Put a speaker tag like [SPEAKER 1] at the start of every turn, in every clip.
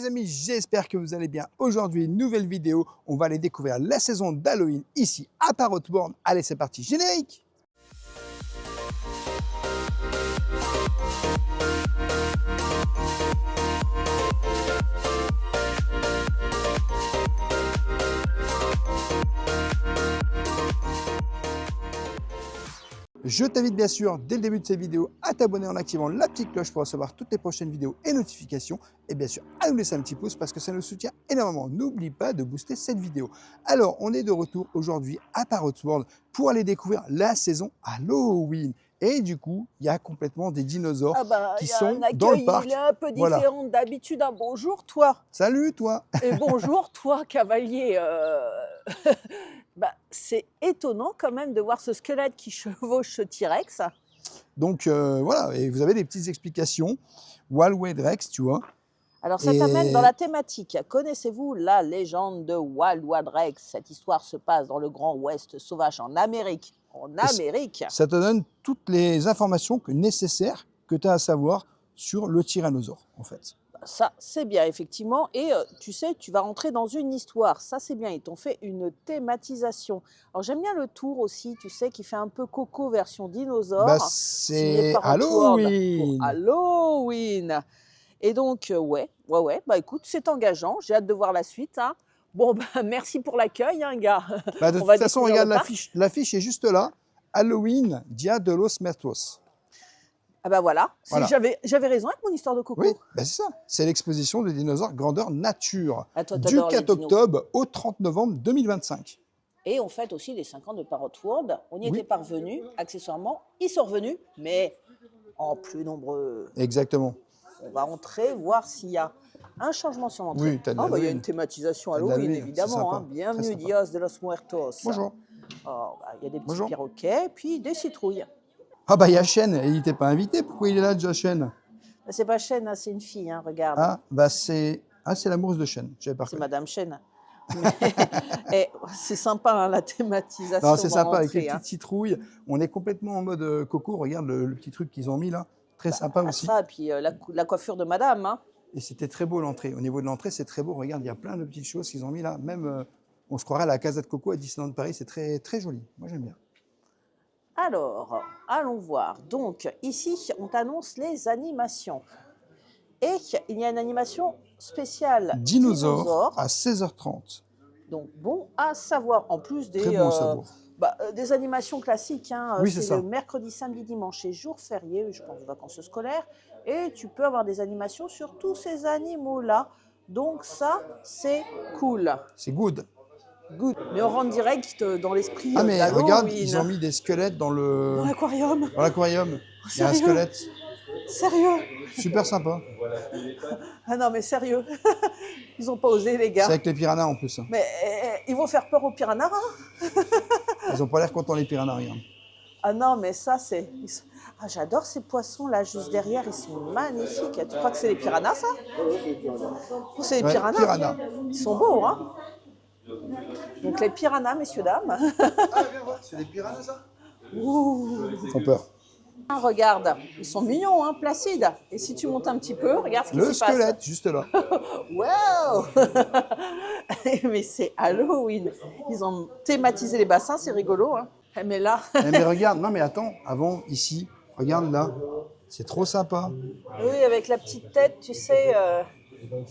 [SPEAKER 1] les amis, j'espère que vous allez bien. Aujourd'hui, nouvelle vidéo, on va aller découvrir la saison d'Halloween ici à Parrot World. Allez, c'est parti, générique! Je t'invite bien sûr, dès le début de cette vidéo, à t'abonner en activant la petite cloche pour recevoir toutes les prochaines vidéos et notifications. Et bien sûr, à nous laisser un petit pouce parce que ça nous soutient énormément. N'oublie pas de booster cette vidéo. Alors, on est de retour aujourd'hui à Parrot World pour aller découvrir la saison Halloween. Et du coup, il y a complètement des dinosaures qui sont dans le parc.
[SPEAKER 2] Il est un peu différent d'habitude. Un bonjour, toi.
[SPEAKER 1] Salut, toi.
[SPEAKER 2] Et bonjour, toi, cavalier. C'est étonnant quand même de voir ce squelette qui chevauche ce T-Rex.
[SPEAKER 1] Donc voilà, et vous avez des petites explications. Walway Rex, tu vois.
[SPEAKER 2] Alors ça t'amène dans la thématique. Connaissez-vous la légende de Walway Rex? Cette histoire se passe dans le Grand Ouest sauvage en Amérique. En Amérique.
[SPEAKER 1] Ça te donne toutes les informations nécessaires que tu as à savoir sur le tyrannosaure, en fait.
[SPEAKER 2] Ça, c'est bien, effectivement. Et tu sais, tu vas rentrer dans une histoire. Ça, c'est bien. Ils t'ont fait une thématisation. Alors, j'aime bien le tour aussi, tu sais, qui fait un peu Coco version dinosaure.
[SPEAKER 1] C'est Halloween.
[SPEAKER 2] Halloween. Et donc, ouais. Bah, écoute, c'est engageant. J'ai hâte de voir la suite. Hein. Bon, bah, merci pour l'accueil, hein, gars.
[SPEAKER 1] De toute façon, regarde l'affiche. L'affiche est juste là. Halloween, Dia de los Muertos.
[SPEAKER 2] Ah bah voilà. J'avais raison avec mon histoire de Coco.
[SPEAKER 1] Oui, c'est ça. C'est l'exposition de dinosaures grandeur nature du 4 octobre au 30 novembre 2025.
[SPEAKER 2] Et on fête aussi les 5 ans de Parrot World. On y était parvenus, accessoirement. Ils sont revenus, mais en plus nombreux.
[SPEAKER 1] Exactement.
[SPEAKER 2] On va entrer, voir s'il y a un changement sur l'entrée.
[SPEAKER 1] Oui,
[SPEAKER 2] il y a une thématisation Halloween, évidemment. Hein. Bienvenue, Dios de los Muertos.
[SPEAKER 1] Bonjour.
[SPEAKER 2] Il y a des petits perroquets, puis des citrouilles.
[SPEAKER 1] Ah bah il y a Chen, il n'était pas invité, pourquoi il est là déjà Chen?
[SPEAKER 2] C'est pas Chen, hein, c'est une fille, hein, regarde.
[SPEAKER 1] Ah bah c'est l'amoureuse de Chen, j'avais pas
[SPEAKER 2] c'est Madame Chen. C'est sympa hein, la thématisation.
[SPEAKER 1] Non, c'est sympa avec les petites citrouilles, on est complètement en mode Coco, regarde le petit truc qu'ils ont mis là, très sympa aussi.
[SPEAKER 2] Ça, et puis la coiffure de Madame. Hein.
[SPEAKER 1] Et c'était très beau l'entrée, au niveau de l'entrée c'est très beau, regarde il y a plein de petites choses qu'ils ont mis là, même on se croirait à la Casa de Coco à Disneyland Paris, c'est très, très joli, moi j'aime bien.
[SPEAKER 2] Alors, allons voir. Donc, ici, on t'annonce les animations. Et il y a une animation spéciale
[SPEAKER 1] Dinosaure à 16h30.
[SPEAKER 2] Donc, bon à savoir. En plus des, des animations classiques. Hein.
[SPEAKER 1] Oui,
[SPEAKER 2] c'est le mercredi, samedi, dimanche et jour férié, je pense, vacances scolaires. Et tu peux avoir des animations sur tous ces animaux-là. Donc, ça, c'est cool.
[SPEAKER 1] C'est good.
[SPEAKER 2] Good. Mais on rentre direct dans l'esprit.
[SPEAKER 1] Ah mais regarde, ils ont mis des squelettes dans
[SPEAKER 2] l'aquarium.
[SPEAKER 1] Dans l'aquarium. Il y a un squelette.
[SPEAKER 2] Sérieux?
[SPEAKER 1] Super sympa.
[SPEAKER 2] Ah non mais sérieux. Ils n'ont pas osé les gars.
[SPEAKER 1] C'est avec les piranhas en plus.
[SPEAKER 2] Mais ils vont faire peur aux piranhas. Hein.
[SPEAKER 1] Ils n'ont pas l'air contents les piranhas, regarde.
[SPEAKER 2] Ah non mais ça c'est... Ah, j'adore ces poissons là juste derrière, ils sont magnifiques. Tu crois que c'est les piranhas ça? Oh, c'est les piranhas. Ils sont beaux hein. Donc les piranhas, messieurs, dames.
[SPEAKER 1] Ah, viens voir, c'est des piranhas, ça?
[SPEAKER 2] Ouh.
[SPEAKER 1] Ils font peur.
[SPEAKER 2] Regarde, ils sont mignons, hein, placides. Et si tu montes un petit peu, regarde ce qui se passe.
[SPEAKER 1] Le squelette, juste là.
[SPEAKER 2] Waouh. Mais c'est Halloween. Ils ont thématisé les bassins, c'est rigolo. Hein. Mais là...
[SPEAKER 1] mais regarde, non mais attends, avant, ici, regarde là. C'est trop sympa.
[SPEAKER 2] Oui, avec la petite tête, tu sais...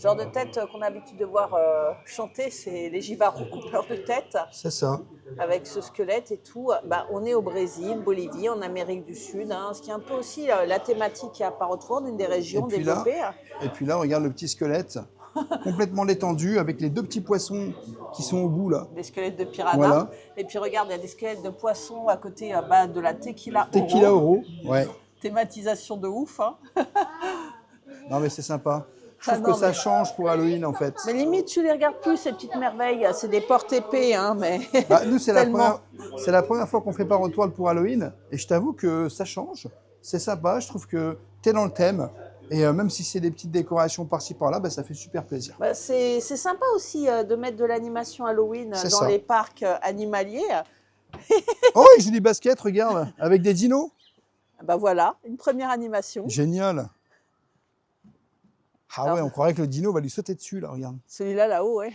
[SPEAKER 2] genre de tête qu'on a l'habitude de voir chanter, c'est les gibarons coupeurs de tête.
[SPEAKER 1] C'est ça.
[SPEAKER 2] Avec ce squelette et tout. Bah, on est au Brésil, Bolivie, en Amérique du Sud, hein, ce qui est un peu aussi la thématique à Parrot World, une des régions développées.
[SPEAKER 1] Et puis là, regarde le petit squelette, complètement détendu, avec les deux petits poissons qui sont au bout là.
[SPEAKER 2] Des squelettes de piranha.
[SPEAKER 1] Voilà.
[SPEAKER 2] Et puis regarde, il y a des squelettes de poissons à côté de la tequila oro.
[SPEAKER 1] Tequila oro, ouais.
[SPEAKER 2] Thématisation de ouf. Hein.
[SPEAKER 1] Non mais c'est sympa. Je trouve que ça change pour Halloween en fait.
[SPEAKER 2] Mais limite, tu les regardes plus, ces petites merveilles. C'est des porte-épées, hein, mais.
[SPEAKER 1] Nous, c'est la première fois qu'on fait Parrot World pour Halloween. Et je t'avoue que ça change. C'est sympa. Je trouve que tu es dans le thème. Et même si c'est des petites décorations par-ci par-là, ça fait super plaisir.
[SPEAKER 2] C'est sympa aussi de mettre de l'animation Halloween dans les parcs animaliers.
[SPEAKER 1] Oh, il joue du basket, regarde, avec des dinos.
[SPEAKER 2] Bah voilà, une première animation.
[SPEAKER 1] Génial. Ah
[SPEAKER 2] Alors,
[SPEAKER 1] ouais, on croirait que le dino va lui sauter dessus, là, regarde.
[SPEAKER 2] celui-là, là-haut, ouais.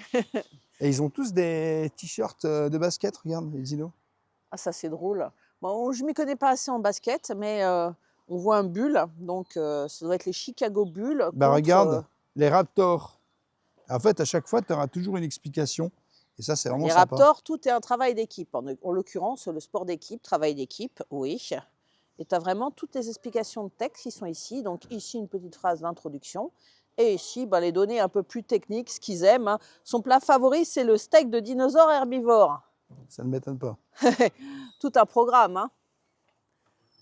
[SPEAKER 1] Et ils ont tous des t-shirts de basket, regarde, les dinos.
[SPEAKER 2] Ah, ça, c'est drôle. Bon, je ne m'y connais pas assez en basket, mais on voit un bull. Donc, ça doit être les Chicago Bulls
[SPEAKER 1] Bah
[SPEAKER 2] contre...
[SPEAKER 1] regarde, les Raptors. En fait, à chaque fois, tu auras toujours une explication. Et ça, c'est vraiment
[SPEAKER 2] les
[SPEAKER 1] sympa.
[SPEAKER 2] Raptors, tout est un travail d'équipe. En l'occurrence, le sport d'équipe, travail d'équipe, oui. Et tu as vraiment toutes les explications de texte qui sont ici. Donc, ici, une petite phrase d'introduction. Et ici, les données un peu plus techniques, ce qu'ils aiment. Hein. Son plat favori, c'est le steak de dinosaure herbivore.
[SPEAKER 1] Ça ne m'étonne pas.
[SPEAKER 2] Tout un programme. Hein.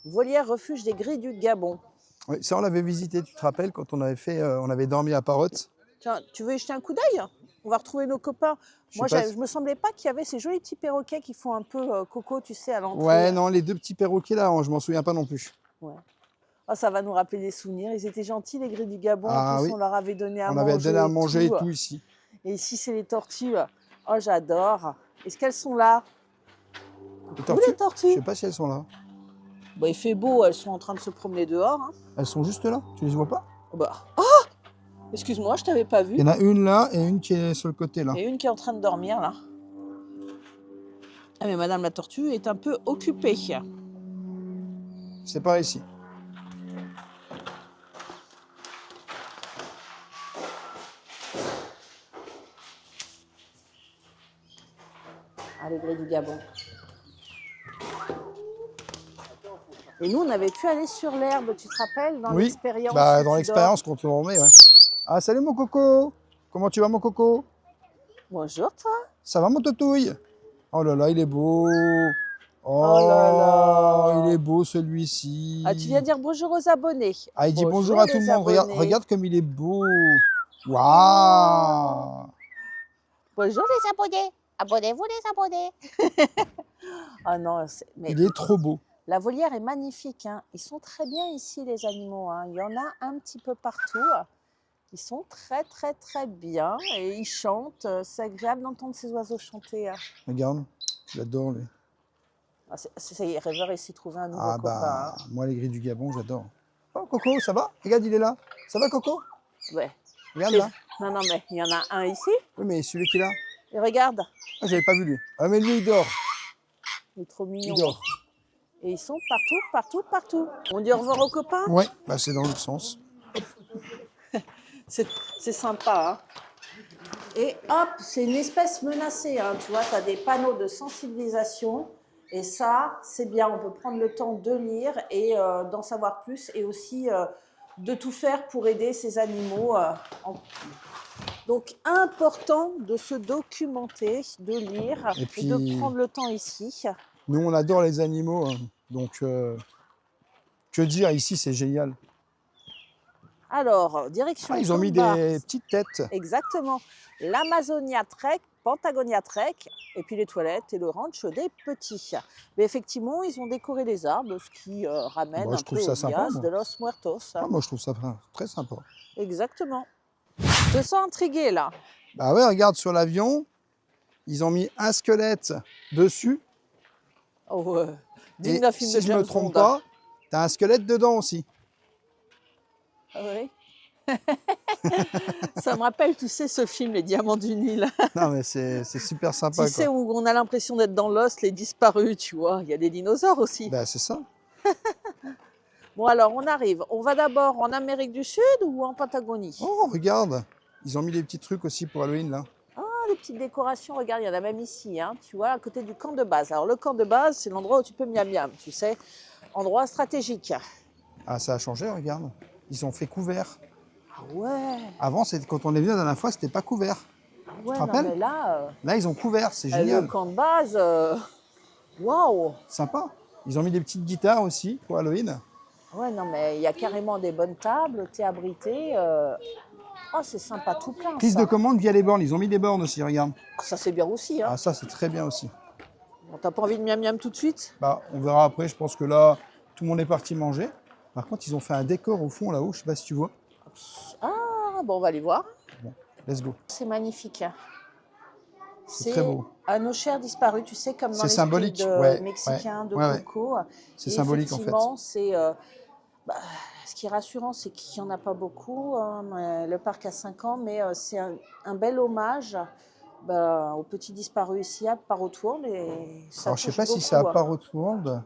[SPEAKER 2] Volière refuge des grilles du Gabon.
[SPEAKER 1] Oui, ça, on l'avait visité, tu te rappelles, quand on avait fait, on avait dormi à Parotte.
[SPEAKER 2] Tiens, tu veux y jeter un coup d'œil? On va retrouver nos copains. Moi, je me semblais pas qu'il y avait ces jolis petits perroquets qui font un peu coco, tu sais, à l'entrée.
[SPEAKER 1] Ouais, non, les deux petits perroquets là, je m'en souviens pas non plus.
[SPEAKER 2] Ouais. Oh, ça va nous rappeler des souvenirs. Ils étaient gentils, les grilles du Gabon.
[SPEAKER 1] Ah
[SPEAKER 2] en plus,
[SPEAKER 1] oui.
[SPEAKER 2] on leur avait donné à
[SPEAKER 1] On
[SPEAKER 2] manger.
[SPEAKER 1] avait donné à manger et tout ici.
[SPEAKER 2] Et ici, c'est les tortues. Oh, j'adore. Est-ce qu'elles sont là?
[SPEAKER 1] Les tortues,
[SPEAKER 2] les tortues?
[SPEAKER 1] je sais pas si elles sont là.
[SPEAKER 2] Bah, il fait beau, elles sont en train de se promener dehors. Hein.
[SPEAKER 1] Elles sont juste là, tu les vois pas?
[SPEAKER 2] Bah. Oh, excuse-moi, je t'avais pas vu.
[SPEAKER 1] Il y en a une là et une qui est sur le côté là.
[SPEAKER 2] Et une qui est en train de dormir là. Ah mais Madame la tortue est un peu occupée.
[SPEAKER 1] C'est par ici.
[SPEAKER 2] Ah, les grilles du Gabon. Et nous, on avait pu aller sur l'herbe, tu te rappelles, dans
[SPEAKER 1] Oui,
[SPEAKER 2] l'expérience.
[SPEAKER 1] bah, dans l'expérience quand on remet, ouais. Ah, salut mon coco. Comment tu vas mon coco?
[SPEAKER 2] Bonjour toi.
[SPEAKER 1] Ça va mon toutouille? Oh là là, il est beau.
[SPEAKER 2] Oh là là.
[SPEAKER 1] Il est beau celui-ci.
[SPEAKER 2] Ah, tu viens dire bonjour aux abonnés.
[SPEAKER 1] Ah, il dit bonjour à tout le monde. Regarde comme il est beau. Waouh.
[SPEAKER 2] Bonjour les abonnés. Abonnez-vous les abonnés. Ah non, mais
[SPEAKER 1] Il est trop beau.
[SPEAKER 2] la volière est magnifique. Hein. Ils sont très bien ici les animaux. Hein. Il y en a un petit peu partout. Ils sont très très très bien et ils chantent. C'est agréable d'entendre ces oiseaux chanter. Hein.
[SPEAKER 1] Regarde, j'adore lui.
[SPEAKER 2] Ah, ça y est, Rêveur ici trouvé un nouveau
[SPEAKER 1] Ah
[SPEAKER 2] copain.
[SPEAKER 1] bah,
[SPEAKER 2] Hein.
[SPEAKER 1] moi les grilles du Gabon, j'adore. Oh Coco, ça va? Regarde, il est là. Ça va Coco?
[SPEAKER 2] Ouais.
[SPEAKER 1] Regarde là.
[SPEAKER 2] Non, non, mais il y en a un ici.
[SPEAKER 1] Oui, mais celui qui est là.
[SPEAKER 2] Et regarde,
[SPEAKER 1] Ah, j'avais pas vu lui. Ah, mais lui, il dort.
[SPEAKER 2] il est trop mignon.
[SPEAKER 1] Il dort.
[SPEAKER 2] Et ils sont partout, partout, partout. On dit au revoir aux copains.
[SPEAKER 1] Ouais, bah c'est dans l'autre sens.
[SPEAKER 2] C'est sympa. Hein. Et hop, c'est une espèce menacée. Hein. Tu vois, tu as des panneaux de sensibilisation. Et ça, c'est bien. On peut prendre le temps de lire et d'en savoir plus. Et aussi de tout faire pour aider ces animaux. Donc, important de se documenter, de lire
[SPEAKER 1] Et puis,
[SPEAKER 2] de prendre le temps ici.
[SPEAKER 1] Nous, on adore les animaux. Hein. Donc, que dire ici, c'est génial.
[SPEAKER 2] Alors, direction.
[SPEAKER 1] Ah, ils ont mis des petites têtes.
[SPEAKER 2] Exactement. L'Amazonia Trek, Patagonia Trek, et puis les toilettes et le ranch des petits. Mais effectivement, ils ont décoré les arbres, ce qui ramène
[SPEAKER 1] Moi,
[SPEAKER 2] un peu au Dias de los Muertos.
[SPEAKER 1] Ah, moi, je trouve ça très sympa.
[SPEAKER 2] Exactement. Je te sens intrigué là.
[SPEAKER 1] Bah ouais, regarde sur l'avion, ils ont mis un squelette dessus.
[SPEAKER 2] Oh,
[SPEAKER 1] Et
[SPEAKER 2] digne film
[SPEAKER 1] si
[SPEAKER 2] de
[SPEAKER 1] je ne
[SPEAKER 2] James
[SPEAKER 1] me trompe
[SPEAKER 2] Bond.
[SPEAKER 1] pas, tu as un squelette dedans aussi.
[SPEAKER 2] Ah oui. Ça me rappelle, tu sais, ce film, Les Diamants du Nil.
[SPEAKER 1] Non, mais c'est super sympa.
[SPEAKER 2] Tu sais, où on a l'impression d'être dans l'os, les disparus, tu vois. Il y a des dinosaures aussi.
[SPEAKER 1] Bah, c'est ça.
[SPEAKER 2] Bon, alors, on arrive. On va d'abord en Amérique du Sud ou en Patagonie?
[SPEAKER 1] Oh, regarde, ils ont mis des petits trucs aussi pour Halloween, là.
[SPEAKER 2] Ah, des petites décorations, regarde, il y en a même ici, hein, tu vois, à côté du camp de base. Alors, le camp de base, c'est l'endroit où tu peux miam-miam, tu sais, endroit stratégique.
[SPEAKER 1] Ah, ça a changé, regarde. Ils ont fait couvert.
[SPEAKER 2] Ah ouais.
[SPEAKER 1] Avant, quand on est venu la dernière fois, c'était pas couvert.
[SPEAKER 2] Ouais,
[SPEAKER 1] te
[SPEAKER 2] non,
[SPEAKER 1] rappelles
[SPEAKER 2] mais là,
[SPEAKER 1] Là, ils ont couvert, c'est
[SPEAKER 2] le
[SPEAKER 1] génial.
[SPEAKER 2] camp de base, waouh.
[SPEAKER 1] Sympa. Ils ont mis des petites guitares aussi pour Halloween.
[SPEAKER 2] Ouais, non, mais il y a carrément des bonnes tables, t'es abrité. Oh, c'est sympa, tout plein.
[SPEAKER 1] Prise
[SPEAKER 2] ça.
[SPEAKER 1] de commande via les bornes. Ils ont mis des bornes aussi, regarde.
[SPEAKER 2] Ça, c'est bien aussi. Hein.
[SPEAKER 1] Ah, ça, c'est très bien aussi.
[SPEAKER 2] Bon, t'as pas envie de miam-miam tout de suite?
[SPEAKER 1] Bah, on verra après. Je pense que là, tout le monde est parti manger. Par contre, ils ont fait un décor au fond là-haut. Je sais pas si tu vois.
[SPEAKER 2] Ah, bon, on va aller voir.
[SPEAKER 1] Bon, let's go.
[SPEAKER 2] C'est magnifique.
[SPEAKER 1] C'est très beau.
[SPEAKER 2] À nos chers disparus, tu sais, comme dans
[SPEAKER 1] C'est
[SPEAKER 2] l'esprit
[SPEAKER 1] symbolique,
[SPEAKER 2] de
[SPEAKER 1] ouais,
[SPEAKER 2] mexicain,
[SPEAKER 1] ouais,
[SPEAKER 2] de
[SPEAKER 1] ouais, ouais.
[SPEAKER 2] coco.
[SPEAKER 1] C'est
[SPEAKER 2] Et
[SPEAKER 1] symbolique en fait.
[SPEAKER 2] effectivement, c'est Bah, ce qui est rassurant, c'est qu'il n'y en a pas beaucoup, hein, mais le parc a 5 ans, mais c'est un bel hommage bah, aux petits disparus ici à Parrot-World et ça
[SPEAKER 1] Alors, je sais
[SPEAKER 2] touche
[SPEAKER 1] pas si c'est à
[SPEAKER 2] beaucoup, hein.
[SPEAKER 1] Parrot World.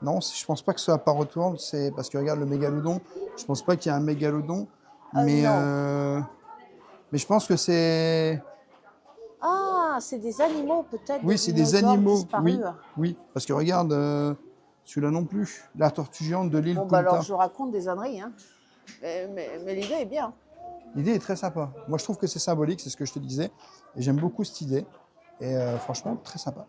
[SPEAKER 1] Non, je pense pas que ce soit à Parrot World. C'est parce que regarde le mégalodon. Je pense pas qu'il y a un mégalodon. Mais,
[SPEAKER 2] Non.
[SPEAKER 1] mais je pense que c'est...
[SPEAKER 2] Ah, c'est des animaux, peut-être des
[SPEAKER 1] Oui, c'est des
[SPEAKER 2] dinosaures
[SPEAKER 1] animaux.
[SPEAKER 2] disparus.
[SPEAKER 1] Oui, oui. Parce que regarde, celui-là non plus. La tortue géante de l'île
[SPEAKER 2] Bon, bah alors
[SPEAKER 1] Punta.
[SPEAKER 2] je raconte des âneries, hein. Mais l'idée est bien.
[SPEAKER 1] L'idée est très sympa. Moi, je trouve que c'est symbolique, c'est ce que je te disais. Et j'aime beaucoup cette idée. Et franchement, très sympa.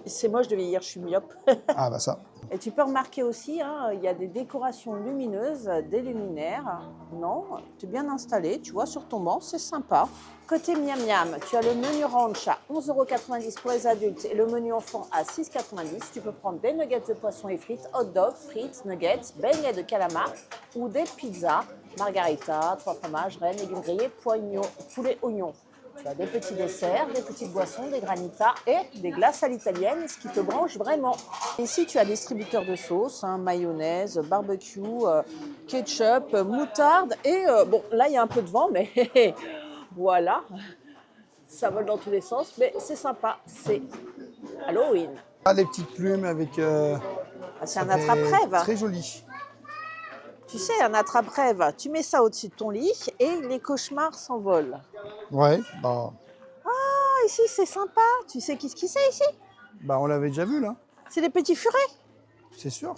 [SPEAKER 2] C'est moche de vieillir, je suis myope.
[SPEAKER 1] Ah bah ça.
[SPEAKER 2] Et tu peux remarquer aussi, hein, il y a des décorations lumineuses, des luminaires. Non, tu es bien installé, tu vois, sur ton banc, c'est sympa. Côté miam miam, tu as le menu ranch à 11,90 € pour les adultes et le menu enfant à 6,90 €. Tu peux prendre des nuggets de poisson et frites, hot dog, frites, nuggets, beignets de calamar ou des pizzas, margarita, 3 fromages, rennes, légumes grillés, poulet oignon. Tu as des petits desserts, des petites boissons, des granitas et des glaces à l'italienne, ce qui te branche vraiment. Ici, tu as distributeur de sauces, hein, mayonnaise, barbecue, ketchup, moutarde. Et bon, là, il y a un peu de vent, mais voilà, ça vole dans tous les sens. Mais c'est sympa, c'est Halloween.
[SPEAKER 1] Ah, les petites plumes avec...
[SPEAKER 2] Ah, c'est
[SPEAKER 1] ça
[SPEAKER 2] un
[SPEAKER 1] fait
[SPEAKER 2] attrape-rêve.
[SPEAKER 1] très joli.
[SPEAKER 2] Tu sais, un attrape-rêve, tu mets ça au-dessus de ton lit et les cauchemars s'envolent.
[SPEAKER 1] Ouais, bah,
[SPEAKER 2] Ah, ici, c'est sympa. Tu sais qui c'est ici?
[SPEAKER 1] bah on l'avait déjà vu là,
[SPEAKER 2] C'est les petits furets.
[SPEAKER 1] c'est sûr.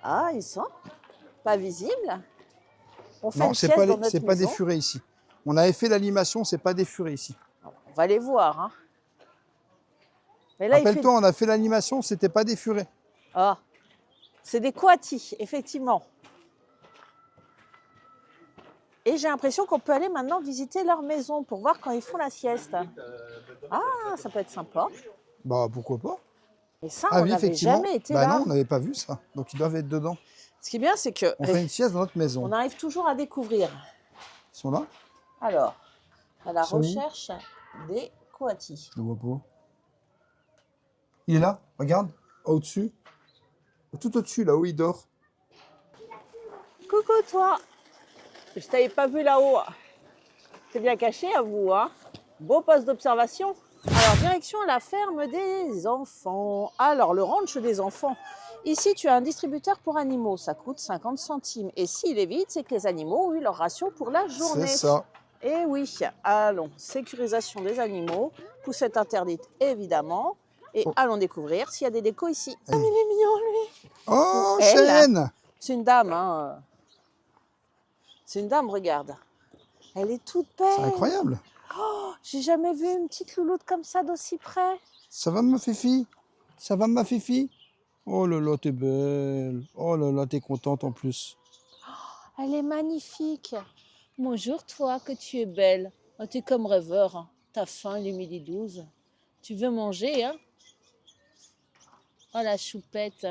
[SPEAKER 2] Ah, ils sont pas visibles. On fait
[SPEAKER 1] Non,
[SPEAKER 2] une
[SPEAKER 1] c'est
[SPEAKER 2] sieste
[SPEAKER 1] pas,
[SPEAKER 2] dans notre
[SPEAKER 1] c'est pas des
[SPEAKER 2] maison.
[SPEAKER 1] furets ici. On avait fait l'animation, c'est pas des furets ici.
[SPEAKER 2] On va les voir, hein. Mais là, il fait...
[SPEAKER 1] Rappelle-toi, on a fait l'animation, c'était pas des furets.
[SPEAKER 2] Ah, c'est des coatis, effectivement. Et j'ai l'impression qu'on peut aller maintenant visiter leur maison pour voir quand ils font la sieste. Ah, ça peut être sympa.
[SPEAKER 1] Bah pourquoi pas.
[SPEAKER 2] Et ça,
[SPEAKER 1] Ah
[SPEAKER 2] on
[SPEAKER 1] oui,
[SPEAKER 2] n'avait
[SPEAKER 1] effectivement.
[SPEAKER 2] jamais été
[SPEAKER 1] Bah
[SPEAKER 2] là.
[SPEAKER 1] non, on n'avait pas vu ça. Donc ils doivent être dedans.
[SPEAKER 2] Ce qui est bien, c'est que
[SPEAKER 1] On fait une sieste dans notre maison.
[SPEAKER 2] on arrive toujours à découvrir.
[SPEAKER 1] Ils sont là?
[SPEAKER 2] Alors, à la
[SPEAKER 1] Ils sont où?
[SPEAKER 2] recherche des coatis.
[SPEAKER 1] Je le vois pas. Il est là, regarde, au-dessus. Tout au-dessus, là où il dort.
[SPEAKER 2] Coucou toi. Je t'avais pas vu là-haut. T'es bien caché à vous, hein? Beau poste d'observation. Alors, direction la ferme des enfants. Alors, le ranch des enfants. Ici, tu as un distributeur pour animaux. Ça coûte 50 centimes. Et s'il est vide, c'est que les animaux ont eu leur ration pour la journée.
[SPEAKER 1] C'est ça.
[SPEAKER 2] Et oui, allons. Sécurisation des animaux. Poussette interdite, évidemment. Et allons découvrir s'il y a des décos ici. Ah, mais il est mignon, lui.
[SPEAKER 1] Oh,
[SPEAKER 2] Elle.
[SPEAKER 1] Cheyenne!
[SPEAKER 2] C'est une dame, hein. C'est une dame, regarde. Elle est toute belle.
[SPEAKER 1] C'est incroyable.
[SPEAKER 2] Oh, j'ai jamais vu une petite louloute comme ça d'aussi près.
[SPEAKER 1] Ça va, ma fifi? Ça va, ma fifi? Oh là là, t'es belle. Oh là là, t'es contente en plus.
[SPEAKER 2] Elle est magnifique. Bonjour toi, que tu es belle. Oh, t'es comme rêveur, hein. T'as faim, il est midi 12. Tu veux manger, hein? Oh la choupette.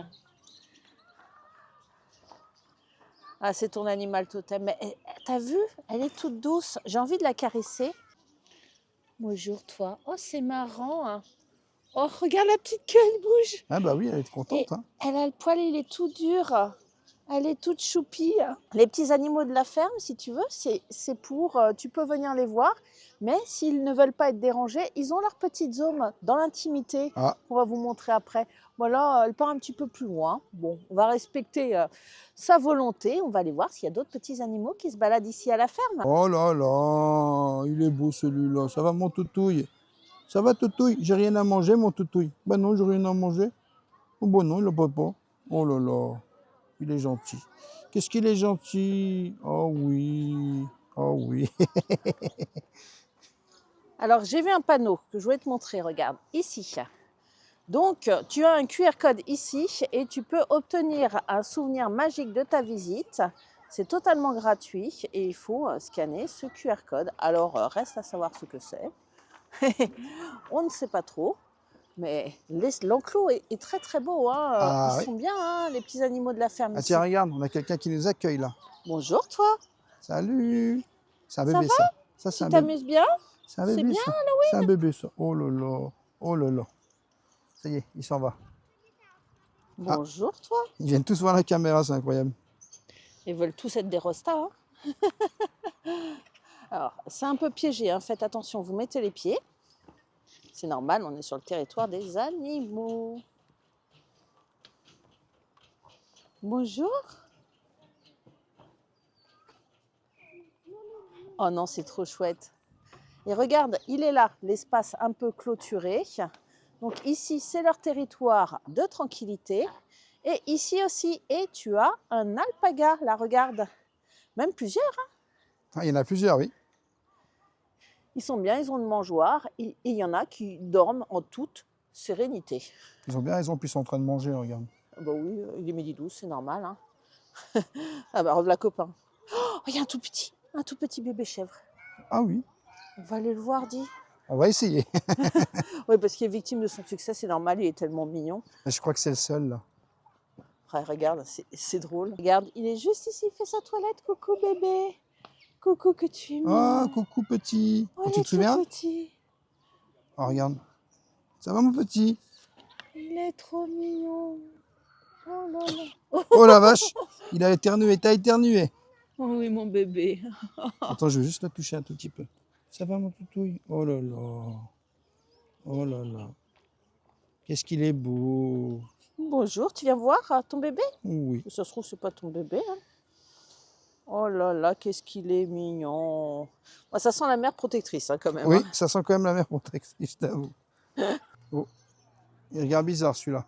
[SPEAKER 2] Ah, c'est ton animal totem. Mais t'as vu? Elle est toute douce. J'ai envie de la caresser. Bonjour toi. Oh, c'est marrant, hein. Oh, regarde la petite queue, elle bouge.
[SPEAKER 1] Ah bah oui, elle est contente.
[SPEAKER 2] Et
[SPEAKER 1] Hein.
[SPEAKER 2] elle a le poil, il est tout dur. Elle est toute choupie. Les petits animaux de la ferme, si tu veux, c'est pour... tu peux venir les voir, mais s'ils ne veulent pas être dérangés, ils ont leur petite zone dans l'intimité.
[SPEAKER 1] Ah.
[SPEAKER 2] On va vous montrer après. Voilà, elle part un petit peu plus loin. Bon, on va respecter sa volonté. On va aller voir s'il y a d'autres petits animaux qui se baladent ici à la ferme.
[SPEAKER 1] Oh là là, il est beau celui-là. Ça va, mon toutouille? Ça va, toutouille? J'ai rien à manger, mon toutouille? Ben non, j'ai rien à manger. Oh ben non, il n'a pas. Oh là là, il est gentil. Qu'est-ce qu'il est gentil? Oh oui, oh oui.
[SPEAKER 2] Alors, j'ai vu un panneau que je voulais te montrer. Regarde, ici. Donc, tu as un QR code ici et tu peux obtenir un souvenir magique de ta visite. C'est totalement gratuit et il faut scanner ce QR code. Alors, reste à savoir ce que c'est. On ne sait pas trop, mais l'enclos est très très beau. Hein.
[SPEAKER 1] Ah,
[SPEAKER 2] Ils sont bien, hein, les petits animaux de la ferme
[SPEAKER 1] Ah
[SPEAKER 2] ici.
[SPEAKER 1] tiens, regarde, on a quelqu'un qui nous accueille là.
[SPEAKER 2] Bonjour toi.
[SPEAKER 1] Salut. C'est un
[SPEAKER 2] Ça
[SPEAKER 1] bébé
[SPEAKER 2] va?
[SPEAKER 1] ça. Ça c'est
[SPEAKER 2] Tu
[SPEAKER 1] un bébé.
[SPEAKER 2] t'amuses bien?
[SPEAKER 1] C'est un
[SPEAKER 2] C'est
[SPEAKER 1] bébé
[SPEAKER 2] bien,
[SPEAKER 1] ça. C'est un bébé ça. Oh là là. Oh là là. Ça y est, il s'en va.
[SPEAKER 2] Bonjour toi.
[SPEAKER 1] Ils viennent tous voir la caméra, c'est incroyable.
[SPEAKER 2] Ils veulent tous être des rostas. Hein. Alors, c'est un peu piégé, hein. Faites attention, vous mettez les pieds. C'est normal, on est sur le territoire des animaux. Bonjour. Oh non, c'est trop chouette. Et regarde, il est là, l'espace un peu clôturé. Donc ici, c'est leur territoire de tranquillité. Et ici aussi, et tu as un alpaga, là, regarde. Même plusieurs. Hein.
[SPEAKER 1] Ah, il y en a plusieurs, oui.
[SPEAKER 2] Ils sont bien, ils ont une mangeoire. Et il y en a qui dorment en toute sérénité.
[SPEAKER 1] Ils ont bien raison, puis ils sont en train de manger, regarde.
[SPEAKER 2] Bah oui, il est midi 12, c'est normal. Hein. Ah bah, revoilà copain. Oh, il y a un tout petit bébé chèvre.
[SPEAKER 1] Ah oui,
[SPEAKER 2] On va aller le voir, dis.
[SPEAKER 1] on va essayer.
[SPEAKER 2] Oui, parce qu'il est victime de son succès, c'est normal, il est tellement mignon.
[SPEAKER 1] Je crois que c'est le seul, là.
[SPEAKER 2] Après, regarde, c'est drôle. Regarde, il est juste ici, il fait sa toilette. Coucou bébé. Coucou que tu es mignon.
[SPEAKER 1] Oh, coucou petit.
[SPEAKER 2] Oh,
[SPEAKER 1] Oh,
[SPEAKER 2] il
[SPEAKER 1] tu
[SPEAKER 2] est
[SPEAKER 1] te
[SPEAKER 2] tout
[SPEAKER 1] souviens?
[SPEAKER 2] petit.
[SPEAKER 1] Oh, regarde. Ça va, mon petit?
[SPEAKER 2] Il est trop mignon. Oh là là.
[SPEAKER 1] Oh la vache, il a éternué, t'as éternué.
[SPEAKER 2] Oh oui, mon bébé.
[SPEAKER 1] Attends, je vais juste la toucher un tout petit peu. Ça va, mon toutouille? Oh là là. Oh là là. Qu'est-ce qu'il est beau.
[SPEAKER 2] Bonjour, tu viens voir ton bébé?
[SPEAKER 1] Oui.
[SPEAKER 2] Ça se trouve, c'est pas ton bébé. Hein. Oh là là, qu'est-ce qu'il est mignon. Bah, ça sent la mère protectrice, hein, quand même.
[SPEAKER 1] Oui,
[SPEAKER 2] Hein.
[SPEAKER 1] ça sent quand même la mère protectrice, je t'avoue. Oh, il regarde bizarre celui-là.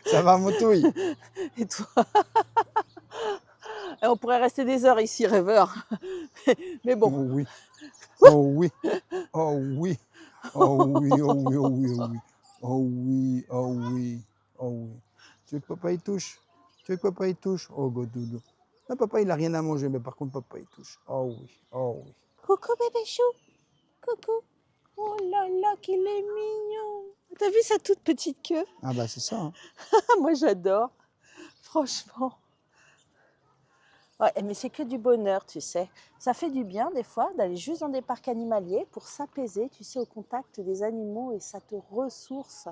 [SPEAKER 1] Ça va, mon touille?
[SPEAKER 2] Et toi? Et on pourrait rester des heures ici, rêveur. Mais bon.
[SPEAKER 1] Oh oui. Oh oui. Oh oui. Oh oui, oh oui, oh oui, oh oui. Oh oui, oh oui, oh oui. Tu veux que papa il touche? Tu veux que papa il touche? Oh, godoudou. Non, papa, il n'a rien à manger, mais par contre, papa il touche. Oh oui, oh oui.
[SPEAKER 2] Coucou bébé chou. Coucou. Oh là là, qu'il est mignon. T'as vu sa toute petite queue?
[SPEAKER 1] Ah bah c'est ça. Hein.
[SPEAKER 2] Moi j'adore. Franchement. Ouais, mais c'est que du bonheur, tu sais. Ça fait du bien des fois d'aller juste dans des parcs animaliers pour s'apaiser, tu sais, au contact des animaux et ça te ressource.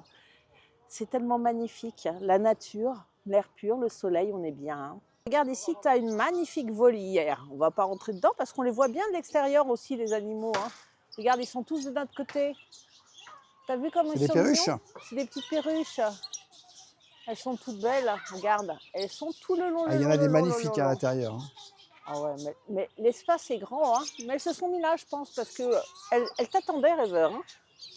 [SPEAKER 2] C'est tellement magnifique. Hein. La nature, l'air pur, le soleil, on est bien. Hein. Regarde ici, tu as une magnifique volière. On ne va pas rentrer dedans parce qu'on les voit bien de l'extérieur aussi, les animaux. Hein. Regarde, ils sont tous de notre côté. Tu as vu comme ils
[SPEAKER 1] C'est des
[SPEAKER 2] sont
[SPEAKER 1] perruches?
[SPEAKER 2] mignons? C'est des petites perruches. Elles sont toutes belles. Regarde, elles sont tout le long.
[SPEAKER 1] Ah, il y en a des magnifiques à l'intérieur. Hein.
[SPEAKER 2] Ah ouais, mais l'espace est grand. Hein. Mais elles se sont mis là, je pense, parce qu'elles t'attendaient, rêveur. Hein.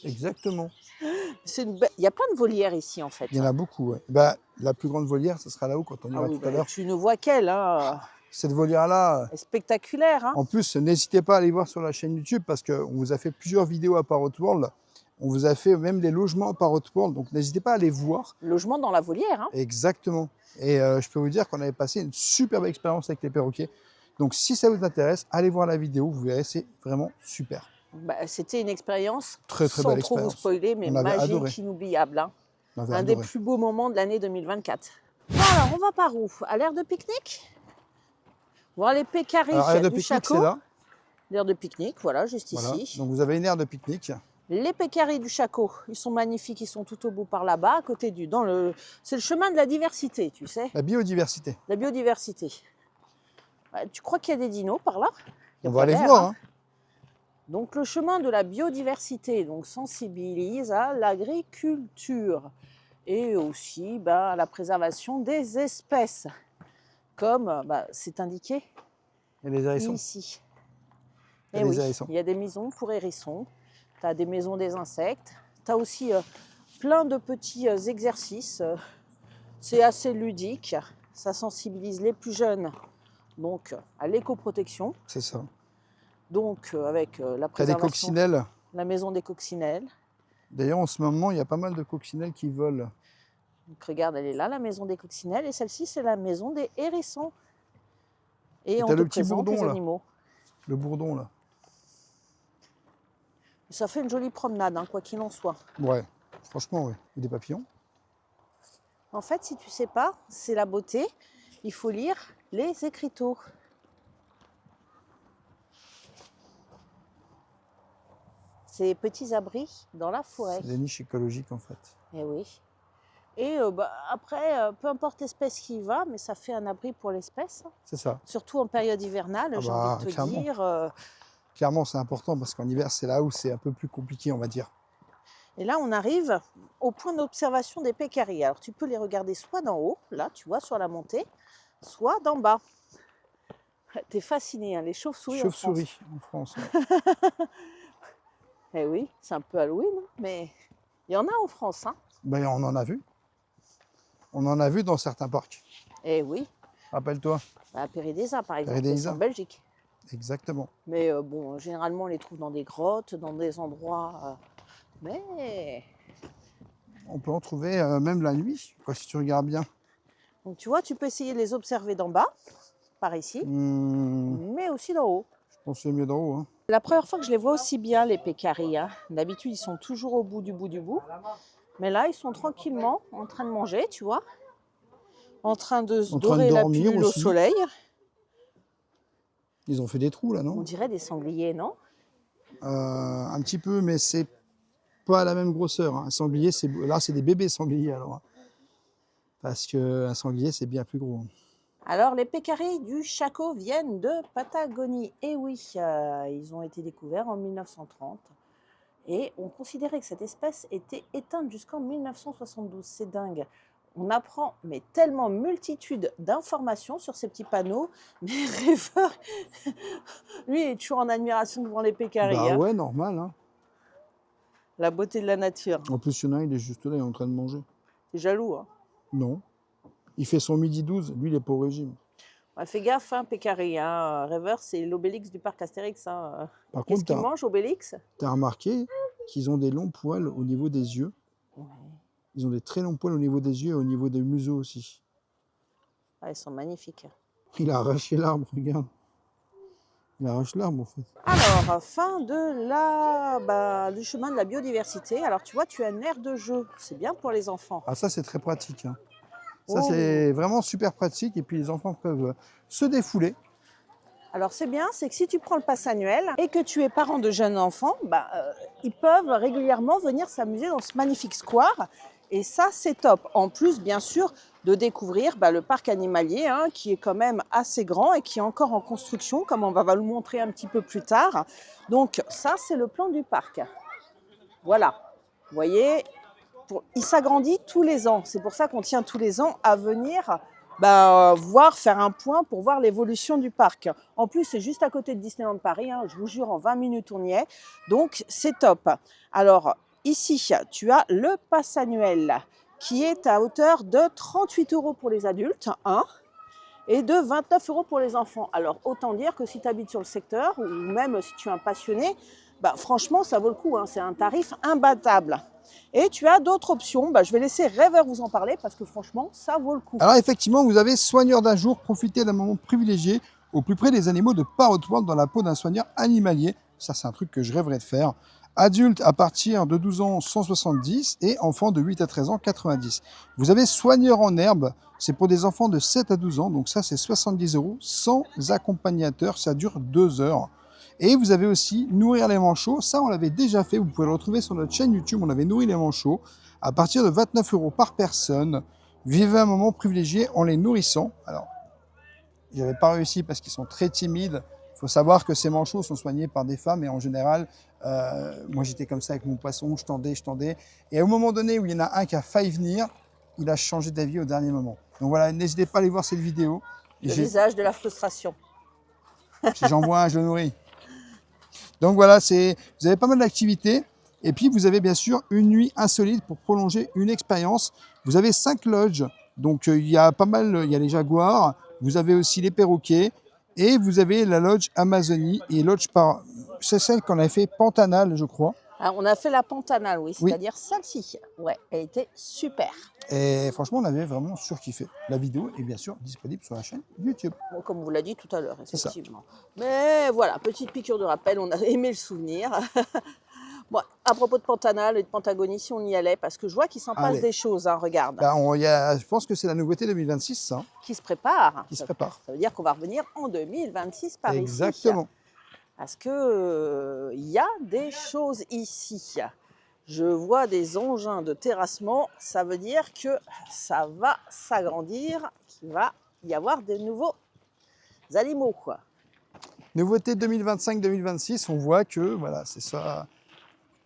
[SPEAKER 1] Exactement.
[SPEAKER 2] Il y a plein de volières ici, en fait.
[SPEAKER 1] Il y en a beaucoup, ouais. Bah, la plus grande volière, ce sera là-haut quand on ira
[SPEAKER 2] oui,
[SPEAKER 1] tout à l'heure.
[SPEAKER 2] tu ne vois qu'elle. Hein.
[SPEAKER 1] Cette volière-là,
[SPEAKER 2] Elle est spectaculaire. Hein.
[SPEAKER 1] en plus, n'hésitez pas à aller voir sur la chaîne YouTube parce qu'on vous a fait plusieurs vidéos à Parrot World. On vous a fait même des logements à Parrot World, donc n'hésitez pas à aller voir.
[SPEAKER 2] Logement dans la volière. Hein.
[SPEAKER 1] Exactement. Et je peux vous dire qu'on avait passé une superbe expérience avec les perroquets. Donc si ça vous intéresse, allez voir la vidéo, vous verrez, c'est vraiment super.
[SPEAKER 2] Bah, c'était une expérience
[SPEAKER 1] très
[SPEAKER 2] sans
[SPEAKER 1] belle
[SPEAKER 2] trop vous
[SPEAKER 1] expérience.
[SPEAKER 2] spoiler, mais magique, inoubliable. Hein. Un des plus beaux moments de l'année 2024. Bon, alors, on va par où? À l'aire de pique-nique? Voir les pécaries du Chaco. L'aire de pique-nique, voilà, juste ici.
[SPEAKER 1] Donc vous avez une aire de pique-nique.
[SPEAKER 2] Les pécaries du Chaco, ils sont magnifiques, ils sont tout au bout par là-bas, à côté du... C'est le chemin de la diversité, tu sais.
[SPEAKER 1] La biodiversité.
[SPEAKER 2] La biodiversité. Tu crois qu'il y a des dinos par là?
[SPEAKER 1] On va aller voir. Hein.
[SPEAKER 2] Donc le chemin de la biodiversité donc, sensibilise à l'agriculture et aussi à la préservation des espèces, comme c'est indiqué
[SPEAKER 1] et les hérissons.
[SPEAKER 2] ici. Et oui, il y a des maisons pour hérissons, tu as des maisons des insectes, tu as aussi plein de petits exercices, c'est assez ludique, ça sensibilise les plus jeunes donc, à l'écoprotection.
[SPEAKER 1] C'est ça.
[SPEAKER 2] Donc, avec la préservation,
[SPEAKER 1] des coccinelles.
[SPEAKER 2] La maison des coccinelles.
[SPEAKER 1] D'ailleurs, en ce moment, il y a pas mal de coccinelles qui volent.
[SPEAKER 2] Donc, regarde, elle est là, la maison des coccinelles. Et celle-ci, c'est la maison des hérissons. Et on te présente les animaux.
[SPEAKER 1] Le bourdon, là.
[SPEAKER 2] Ça fait une jolie promenade, hein, quoi qu'il en soit.
[SPEAKER 1] Ouais, franchement, oui. Et des papillons.
[SPEAKER 2] En fait, si tu ne sais pas, c'est la beauté. Il faut lire les écriteaux. Ces petits abris dans la forêt.
[SPEAKER 1] C'est des niches écologiques en fait.
[SPEAKER 2] Eh oui. Et après, peu importe l'espèce qui y va, mais ça fait un abri pour l'espèce.
[SPEAKER 1] C'est ça.
[SPEAKER 2] Surtout en période hivernale, j'ai envie de te
[SPEAKER 1] clairement.
[SPEAKER 2] dire.
[SPEAKER 1] Clairement, c'est important parce qu'en hiver, c'est là où c'est un peu plus compliqué, on va dire.
[SPEAKER 2] Et là, on arrive au point d'observation des pécaries. Alors, tu peux les regarder soit d'en haut, là, tu vois, sur la montée, soit d'en bas. T'es fasciné, hein, les chauves-souris
[SPEAKER 1] Chauve-souris en France.
[SPEAKER 2] Eh oui, c'est un peu Halloween, mais il y en a en France. Hein.
[SPEAKER 1] Ben, on en a vu. On en a vu dans certains parcs.
[SPEAKER 2] Eh oui.
[SPEAKER 1] Rappelle-toi.
[SPEAKER 2] À Péridesa, par exemple,
[SPEAKER 1] Péridesa.
[SPEAKER 2] c'est en Belgique.
[SPEAKER 1] Exactement.
[SPEAKER 2] Mais bon, généralement, on les trouve dans des grottes, dans des endroits... mais...
[SPEAKER 1] On peut en trouver même la nuit, si tu regardes bien.
[SPEAKER 2] Donc, tu vois, tu peux essayer de les observer d'en bas, par ici, mais aussi d'en haut.
[SPEAKER 1] Je pense que c'est mieux d'en haut. Hein.
[SPEAKER 2] C'est la première fois que je les vois aussi bien, les pécaries. Hein. D'habitude, ils sont toujours au bout du bout du bout. Mais là, ils sont tranquillement en train de manger, tu vois. En train de se dorer la pilule au soleil.
[SPEAKER 1] Ils ont fait des trous là, non?
[SPEAKER 2] On dirait des sangliers, non?
[SPEAKER 1] Un petit peu, mais c'est pas la même grosseur. Hein. Un sanglier, là, c'est des bébés sangliers alors. Parce qu'un sanglier, c'est bien plus gros.
[SPEAKER 2] Alors, les pécaries du Chaco viennent de Patagonie. Et oui, ils ont été découverts en 1930. Et on considérait que cette espèce était éteinte jusqu'en 1972. C'est dingue. On apprend mais tellement multitude d'informations sur ces petits panneaux. Mais Rêveur, lui, il est toujours en admiration devant les pécaries.
[SPEAKER 1] Bah ouais, normal. Hein.
[SPEAKER 2] La beauté de la nature.
[SPEAKER 1] En plus, il y en a un, il est juste là, il est en train de manger.
[SPEAKER 2] T'es jaloux, hein?
[SPEAKER 1] Non. Il fait son midi 12, lui, il est pas au régime.
[SPEAKER 2] Ouais, fais gaffe, hein, pécari. Hein. Rêveur, c'est l'Obélix du parc Astérix. Hein.
[SPEAKER 1] Par
[SPEAKER 2] Qu'est-ce
[SPEAKER 1] contre,
[SPEAKER 2] qu'il mange, Obélix?
[SPEAKER 1] Tu as remarqué qu'ils ont des longs poils au niveau des yeux.
[SPEAKER 2] Ouais.
[SPEAKER 1] Ils ont des très longs poils au niveau des yeux et au niveau des museaux aussi.
[SPEAKER 2] Ah, ils sont magnifiques.
[SPEAKER 1] Il a arraché l'arbre, regarde. Il arrache l'arbre en fait.
[SPEAKER 2] Alors, fin de du chemin de la biodiversité. Alors, tu vois, tu as une aire de jeu. C'est bien pour les enfants.
[SPEAKER 1] Ah, ça, c'est très pratique. Hein. Ça, c'est vraiment super pratique. Et puis, les enfants peuvent se défouler.
[SPEAKER 2] Alors, c'est bien, c'est que si tu prends le pass annuel et que tu es parent de jeunes enfants, ils peuvent régulièrement venir s'amuser dans ce magnifique square. Et ça, c'est top. En plus, bien sûr, de découvrir le parc animalier, hein, qui est quand même assez grand et qui est encore en construction, comme on va le montrer un petit peu plus tard. Donc, ça, c'est le plan du parc. Voilà. Vous voyez, il s'agrandit tous les ans. C'est pour ça qu'on tient tous les ans à venir faire un point pour voir l'évolution du parc. En plus, c'est juste à côté de Disneyland Paris. Hein, je vous jure, en 20 minutes, on y est. Donc, c'est top. Alors, ici, tu as le pass annuel qui est à hauteur de 38 € pour les adultes et de 29 € pour les enfants. Alors, autant dire que si tu habites sur le secteur ou même si tu es un passionné, franchement, ça vaut le coup. Hein, c'est un tarif imbattable. Et tu as d'autres options. Je vais laisser Rêveur vous en parler parce que franchement, ça vaut le coup.
[SPEAKER 1] Alors effectivement, vous avez soigneur d'un jour. Profitez d'un moment privilégié au plus près des animaux de Parrot World dans la peau d'un soigneur animalier. Ça, c'est un truc que je rêverais de faire. Adulte à partir de 12 ans, 170 et enfants de 8 à 13 ans, 90. Vous avez soigneur en herbe. C'est pour des enfants de 7 à 12 ans. Donc ça, c'est 70 € sans accompagnateur. Ça dure 2 heures. Et vous avez aussi nourrir les manchots. Ça, on l'avait déjà fait. Vous pouvez le retrouver sur notre chaîne YouTube. On avait nourri les manchots à partir de 29 € par personne. Vivez un moment privilégié en les nourrissant. Alors, je n'avais pas réussi parce qu'ils sont très timides. Il faut savoir que ces manchots sont soignés par des femmes et en général, moi j'étais comme ça avec mon poisson, je tendais. Et au moment donné où il y en a un qui a failli venir, il a changé d'avis au dernier moment. Donc voilà, n'hésitez pas à aller voir cette vidéo.
[SPEAKER 2] Le visage de la frustration.
[SPEAKER 1] J'en vois un, je le nourris. Donc voilà, vous avez pas mal d'activités. Et puis vous avez bien sûr une nuit insolite pour prolonger une expérience. Vous avez 5 lodges. Donc il y a pas mal, il y a les jaguars. Vous avez aussi les perroquets. Et vous avez la lodge Amazonie et lodge c'est celle qu'on a fait Pantanal, je crois.
[SPEAKER 2] Alors, on a fait la Pantanal, oui, c'est-à-dire celle-ci. Ouais, elle était super.
[SPEAKER 1] Et franchement, on avait vraiment surkiffé. La vidéo est bien sûr disponible sur la chaîne YouTube.
[SPEAKER 2] Bon, comme on vous l'a dit tout à l'heure, effectivement. Mais voilà, petite piqûre de rappel, on a aimé le souvenir. Bon, à propos de Pantanal et de Patagonie, si on y allait, parce que je vois qu'il s'en passe des choses, hein, regarde.
[SPEAKER 1] Je pense que c'est la nouveauté 2026, ça.
[SPEAKER 2] Qui se prépare.
[SPEAKER 1] Qui se prépare.
[SPEAKER 2] Ça veut dire qu'on va revenir en 2026 par ici.
[SPEAKER 1] Exactement.
[SPEAKER 2] Parce que y a des choses ici. Je vois des engins de terrassement, ça veut dire que ça va s'agrandir, qu'il va y avoir de nouveaux animaux, quoi.
[SPEAKER 1] Nouveauté 2025-2026, on voit que, voilà, c'est ça.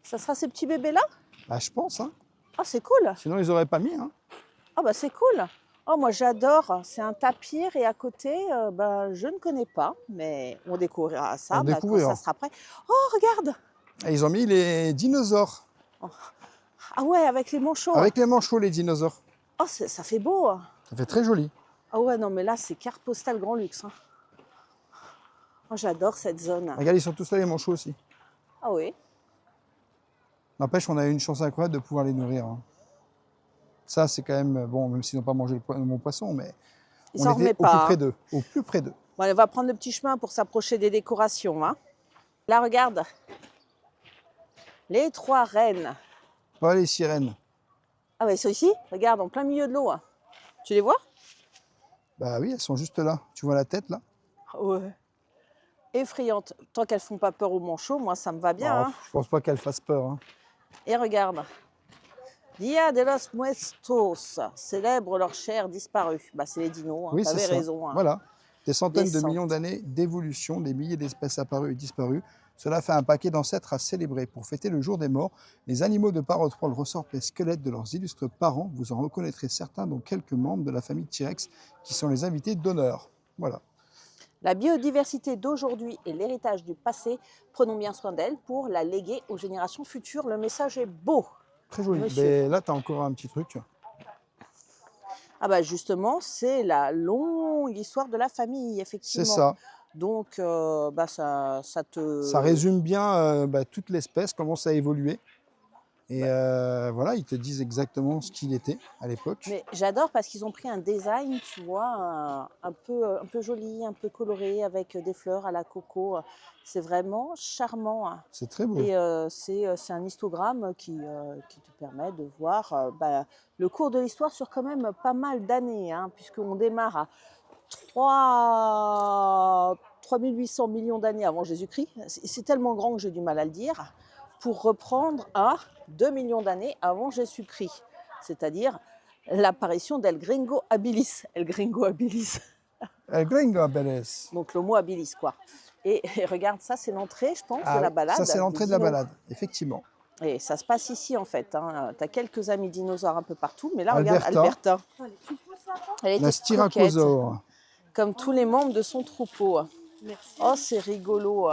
[SPEAKER 2] Ça sera ces petits bébés-là?
[SPEAKER 1] Bah, je pense, hein.
[SPEAKER 2] Ah, c'est cool.
[SPEAKER 1] Sinon, ils n'auraient pas mis, hein.
[SPEAKER 2] Ah, bah c'est cool. Oh, moi, j'adore. C'est un tapir et à côté, bah, je ne connais pas, mais on découvrira ça
[SPEAKER 1] On
[SPEAKER 2] bah, quand ça
[SPEAKER 1] découvrira.
[SPEAKER 2] sera prêt. Oh, regarde!
[SPEAKER 1] Et ils ont mis les dinosaures.
[SPEAKER 2] Oh. Ah ouais, avec les manchots.
[SPEAKER 1] Avec les manchots, les dinosaures.
[SPEAKER 2] Oh, ça fait beau.
[SPEAKER 1] Ça fait très joli.
[SPEAKER 2] Ah ouais, non, mais là, c'est carte postale grand luxe. Hein. Oh, j'adore cette zone.
[SPEAKER 1] Regarde, ils sont tous là, les manchots aussi.
[SPEAKER 2] Ah oui.
[SPEAKER 1] N'empêche, on a eu une chance incroyable de pouvoir les nourrir, hein. Ça, c'est quand même, bon, même s'ils n'ont pas mangé mon poisson, mais
[SPEAKER 2] Ils
[SPEAKER 1] on
[SPEAKER 2] s'en
[SPEAKER 1] était
[SPEAKER 2] remettent
[SPEAKER 1] au
[SPEAKER 2] pas.
[SPEAKER 1] plus près d'eux. Au plus près d'eux.
[SPEAKER 2] Bon, on va prendre le petit chemin pour s'approcher des décorations. Hein. Là, regarde. Les 3 reines.
[SPEAKER 1] Pas les sirènes.
[SPEAKER 2] Ah bah, ils sont ici. Regarde, en plein milieu de l'eau. Hein. Tu les vois?
[SPEAKER 1] Bah oui, elles sont juste là. Tu vois la tête, là?
[SPEAKER 2] Ouais. Effrayantes. Tant qu'elles font pas peur aux manchots, moi, ça me va bien.
[SPEAKER 1] Alors,
[SPEAKER 2] Hein.
[SPEAKER 1] je pense pas qu'elles fassent peur, hein.
[SPEAKER 2] Et regarde. Dia de los Muertos célèbrent leur chair disparue. Bah, c'est les dinos, hein.
[SPEAKER 1] Oui, c'est
[SPEAKER 2] T'avais
[SPEAKER 1] ça.
[SPEAKER 2] raison. Hein.
[SPEAKER 1] Voilà. Des centaines de
[SPEAKER 2] Des
[SPEAKER 1] millions d'années d'évolution, des milliers d'espèces apparues et disparues. Cela fait un paquet d'ancêtres à célébrer. Pour fêter le jour des morts, les animaux de part en ressortent les squelettes de leurs illustres parents. Vous en reconnaîtrez certains, dont quelques membres de la famille T-Rex, qui sont les invités d'honneur. Voilà.
[SPEAKER 2] La biodiversité d'aujourd'hui et l'héritage du passé, prenons bien soin d'elle pour la léguer aux générations futures. Le message est beau.
[SPEAKER 1] Très joli.
[SPEAKER 2] Monsieur.
[SPEAKER 1] Mais là, tu as encore un petit truc.
[SPEAKER 2] Ah bah justement, c'est la longue histoire de la famille, effectivement.
[SPEAKER 1] C'est ça.
[SPEAKER 2] Donc, bah ça te...
[SPEAKER 1] Ça résume bien toute l'espèce, comment ça a évolué. Et voilà, ils te disent exactement ce qu'il était à l'époque.
[SPEAKER 2] Mais j'adore parce qu'ils ont pris un design, tu vois, un peu joli, un peu coloré, avec des fleurs à la coco. C'est vraiment charmant. Hein.
[SPEAKER 1] C'est très beau.
[SPEAKER 2] Et c'est un histogramme qui te permet de voir le cours de l'histoire sur quand même pas mal d'années, hein, puisqu'on démarre à 3800 millions d'années avant Jésus-Christ. C'est tellement grand que j'ai du mal à le dire. Pour reprendre à 2 millions d'années avant Jésus-Christ, c'est-à-dire l'apparition d'El Gringo habilis. El Gringo habilis.
[SPEAKER 1] El Gringo habilis.
[SPEAKER 2] Donc l'homo habilis, quoi. Et regarde, ça c'est l'entrée, je pense, de la balade.
[SPEAKER 1] Ça c'est l'entrée de la balade, effectivement.
[SPEAKER 2] Et ça se passe ici, en fait. Hein. Tu as quelques amis dinosaures un peu partout, mais là,
[SPEAKER 1] Alberta.
[SPEAKER 2] regarde Alberta. Elle était
[SPEAKER 1] La styracosaure.
[SPEAKER 2] comme tous les membres de son troupeau. Merci. Oh, c'est rigolo.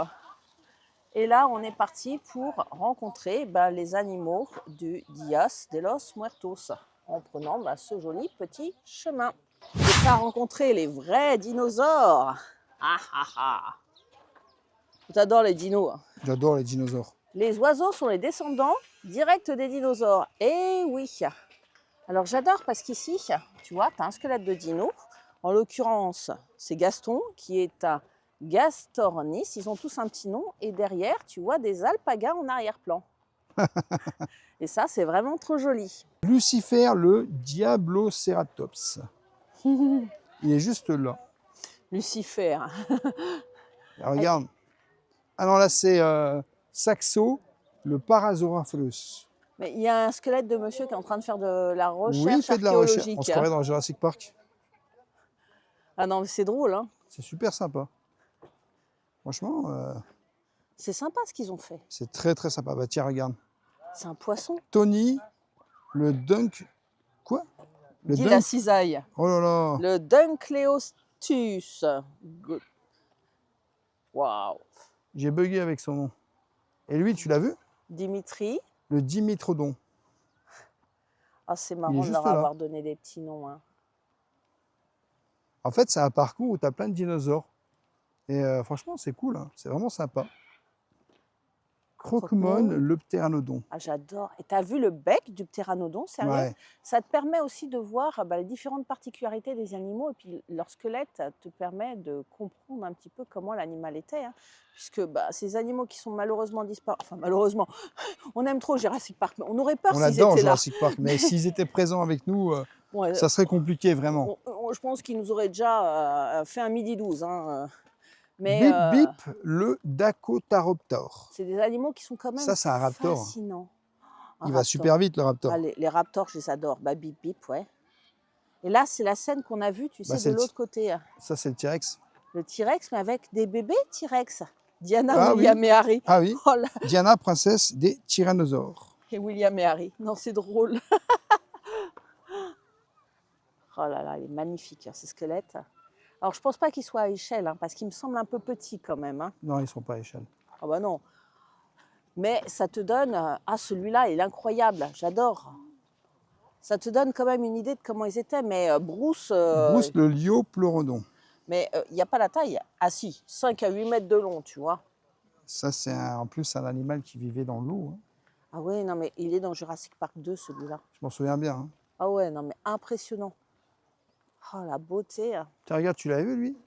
[SPEAKER 2] Et là, on est parti pour rencontrer les animaux du Dias de los Muertos, en prenant ce joli petit chemin. Et pas rencontrer les vrais dinosaures. Ah ah ah. T'adores les dinos.
[SPEAKER 1] J'adore les dinosaures.
[SPEAKER 2] Les oiseaux sont les descendants directs des dinosaures. Eh oui. Alors j'adore parce qu'ici, tu vois, tu as un squelette de dino. En l'occurrence, c'est Gaston qui est un Gastornis, ils ont tous un petit nom, et derrière, tu vois des alpagas en arrière-plan. Et ça, c'est vraiment trop joli.
[SPEAKER 1] Lucifer, le Diabloceratops. Il est juste là.
[SPEAKER 2] Lucifer.
[SPEAKER 1] Alors, regarde. Ah non, là, c'est Saxo, le Parasaurolophus.
[SPEAKER 2] Mais il y a un squelette de monsieur qui est en train de faire de la recherche
[SPEAKER 1] oui, il fait de la recherche.
[SPEAKER 2] archéologique.
[SPEAKER 1] On se croirait dans Jurassic Park.
[SPEAKER 2] Ah non, mais c'est drôle, hein.
[SPEAKER 1] C'est super sympa. Franchement,
[SPEAKER 2] c'est sympa ce qu'ils ont fait.
[SPEAKER 1] C'est très très sympa. Bah tiens, regarde.
[SPEAKER 2] C'est un poisson.
[SPEAKER 1] Tony, le Dunk... Quoi? Le
[SPEAKER 2] Dis la cisaille.
[SPEAKER 1] Oh là là.
[SPEAKER 2] Le Dunkleostus. Waouh.
[SPEAKER 1] J'ai bugué avec son nom. Et lui, tu l'as vu?
[SPEAKER 2] Dimitri.
[SPEAKER 1] Le Dimitrodon.
[SPEAKER 2] Ah, c'est marrant de leur avoir donné des petits noms. Hein.
[SPEAKER 1] En fait, c'est un parcours où tu as plein de dinosaures. Et franchement, c'est cool, hein. C'est vraiment sympa. Crocomone, le ptéranodon.
[SPEAKER 2] Ah, j'adore. Et tu as vu le bec du ptéranodon, sérieux?
[SPEAKER 1] Ouais.
[SPEAKER 2] Ça te permet aussi de voir les différentes particularités des animaux. Et puis, leur squelette te permet de comprendre un petit peu comment l'animal était. Hein. Puisque ces animaux qui sont malheureusement disparus... Enfin, malheureusement, on aime trop Jurassic Park. Mais on aurait peur s'ils étaient là.
[SPEAKER 1] On adore Jurassic Park, mais s'ils étaient présents avec nous, ouais, ça serait compliqué, vraiment.
[SPEAKER 2] Je pense qu'ils nous auraient déjà fait un midi 12. Hein. Mais,
[SPEAKER 1] Bip Bip, le Dacotaroptor.
[SPEAKER 2] C'est des animaux qui sont quand même
[SPEAKER 1] ça, c'est un raptor.
[SPEAKER 2] fascinants. Un
[SPEAKER 1] Il va
[SPEAKER 2] raptor.
[SPEAKER 1] super vite, le raptor.
[SPEAKER 2] Ah, les raptors, je les adore. Bah, bip, bip, ouais. Et là, c'est la scène qu'on a vue, tu sais, de l'autre côté.
[SPEAKER 1] Ça, c'est le T-Rex.
[SPEAKER 2] Le T-Rex, mais avec des bébés T-Rex. Diana,
[SPEAKER 1] Ah
[SPEAKER 2] William
[SPEAKER 1] oui.
[SPEAKER 2] et Harry.
[SPEAKER 1] Ah oui.
[SPEAKER 2] Oh là.
[SPEAKER 1] Diana, princesse des tyrannosaures.
[SPEAKER 2] Et William et Harry. Non, c'est drôle. Oh là là, il est magnifique, hein, ce squelette. Alors, je pense pas qu'il soit à échelle, hein, parce qu'il me semble un peu petit quand même. Hein.
[SPEAKER 1] Non, ils ne sont pas à échelle.
[SPEAKER 2] Ah bah non. Mais ça te donne... Ah, celui-là, il est incroyable. J'adore. Ça te donne quand même une idée de comment ils étaient. Mais Bruce...
[SPEAKER 1] Bruce le Liopleurodon.
[SPEAKER 2] Mais il n'y a pas la taille. Ah si, 5 à 8 mètres de long, tu vois.
[SPEAKER 1] Ça, c'est en plus un animal qui vivait dans l'eau. Hein.
[SPEAKER 2] Ah ouais, non, mais il est dans Jurassic Park 2, celui-là.
[SPEAKER 1] Je m'en souviens bien. Hein.
[SPEAKER 2] Ah ouais, non, mais impressionnant. Oh, la beauté.
[SPEAKER 1] Tiens, regarde, tu l'avais vu, lui?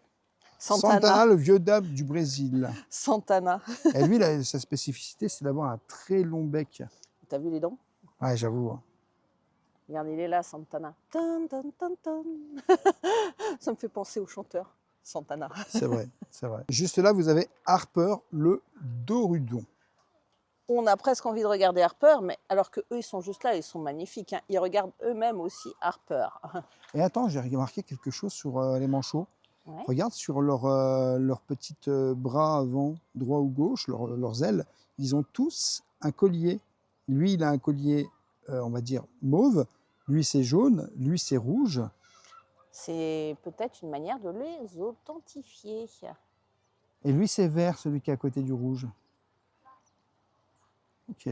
[SPEAKER 2] Santana,
[SPEAKER 1] le vieux dab du Brésil.
[SPEAKER 2] Santana.
[SPEAKER 1] Et lui, sa spécificité, c'est d'avoir un très long bec.
[SPEAKER 2] T'as vu les dents?
[SPEAKER 1] Ouais, j'avoue. Hein.
[SPEAKER 2] Regarde, il est là, Santana. Tan, tan, tan, tan. Ça me fait penser au chanteur, Santana.
[SPEAKER 1] C'est vrai, c'est vrai. Juste là, vous avez Harper le Dorudon.
[SPEAKER 2] On a presque envie de regarder Harper, mais alors que eux, ils sont juste là, ils sont magnifiques. Hein. Ils regardent eux-mêmes aussi Harper.
[SPEAKER 1] Et attends, j'ai remarqué quelque chose sur les manchots.
[SPEAKER 2] Ouais.
[SPEAKER 1] Regarde sur leurs petits bras avant, droit ou gauche, leurs ailes, ils ont tous un collier. Lui, il a un collier, on va dire, mauve. Lui, c'est jaune. Lui, c'est rouge.
[SPEAKER 2] C'est peut-être une manière de les authentifier.
[SPEAKER 1] Et lui, c'est vert, celui qui est à côté du rouge. Ok.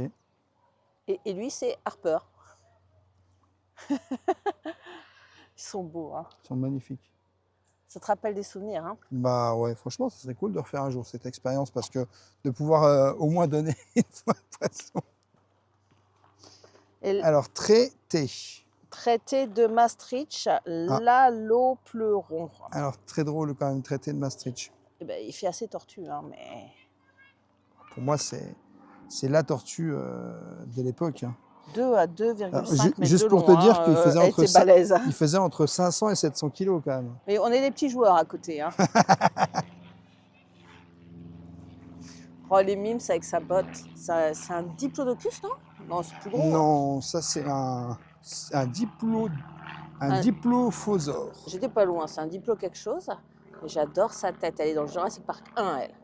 [SPEAKER 2] Et lui, c'est Harper. Ils sont beaux, hein.
[SPEAKER 1] Ils sont magnifiques.
[SPEAKER 2] Ça te rappelle des souvenirs, hein?
[SPEAKER 1] Bah ouais, franchement, ça serait cool de refaire un jour cette expérience parce que de pouvoir au moins donner une fois de poisson. Alors, traité.
[SPEAKER 2] Traité de Maastricht, l'Allopleuron.
[SPEAKER 1] Alors, très drôle quand même, traité de Maastricht.
[SPEAKER 2] Eh ben, il fait assez tortue, hein, mais...
[SPEAKER 1] Pour moi, c'est la tortue de l'époque. Hein.
[SPEAKER 2] 2 à 2,5 mètres
[SPEAKER 1] juste
[SPEAKER 2] de
[SPEAKER 1] pour
[SPEAKER 2] long,
[SPEAKER 1] te dire
[SPEAKER 2] hein,
[SPEAKER 1] qu'il faisait,
[SPEAKER 2] il
[SPEAKER 1] faisait entre 500 et 700 kilos quand même.
[SPEAKER 2] Mais on est des petits joueurs à côté. Hein. Oh, les mimes avec sa botte. C'est un diplodocus, non? Non, c'est plus gros.
[SPEAKER 1] Non, ça c'est un diplophosaure.
[SPEAKER 2] J'étais pas loin, c'est un diplo quelque chose. Et j'adore sa tête. Elle est dans le Jurassic Park 1, elle.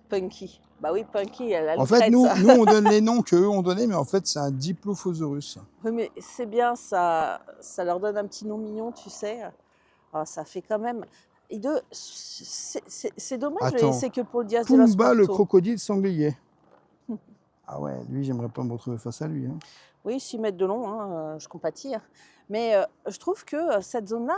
[SPEAKER 2] Punky. Bah oui, Punky, elle a le
[SPEAKER 1] En fait,
[SPEAKER 2] trait,
[SPEAKER 1] nous,
[SPEAKER 2] ça.
[SPEAKER 1] on donne les noms qu'eux ont donnés, mais en fait, c'est un diplophosaurus.
[SPEAKER 2] Oui, mais c'est bien, ça leur donne un petit nom mignon, tu sais. Oh, ça fait quand même... C'est dommage de le laisser que pour le Diaz de los
[SPEAKER 1] Pumba, le
[SPEAKER 2] Muertos.
[SPEAKER 1] crocodile sanglier. Ah ouais, lui, j'aimerais pas me retrouver face à lui. Hein.
[SPEAKER 2] Oui, 6 mètres de long, hein, je compatis. Mais je trouve que cette zone-là,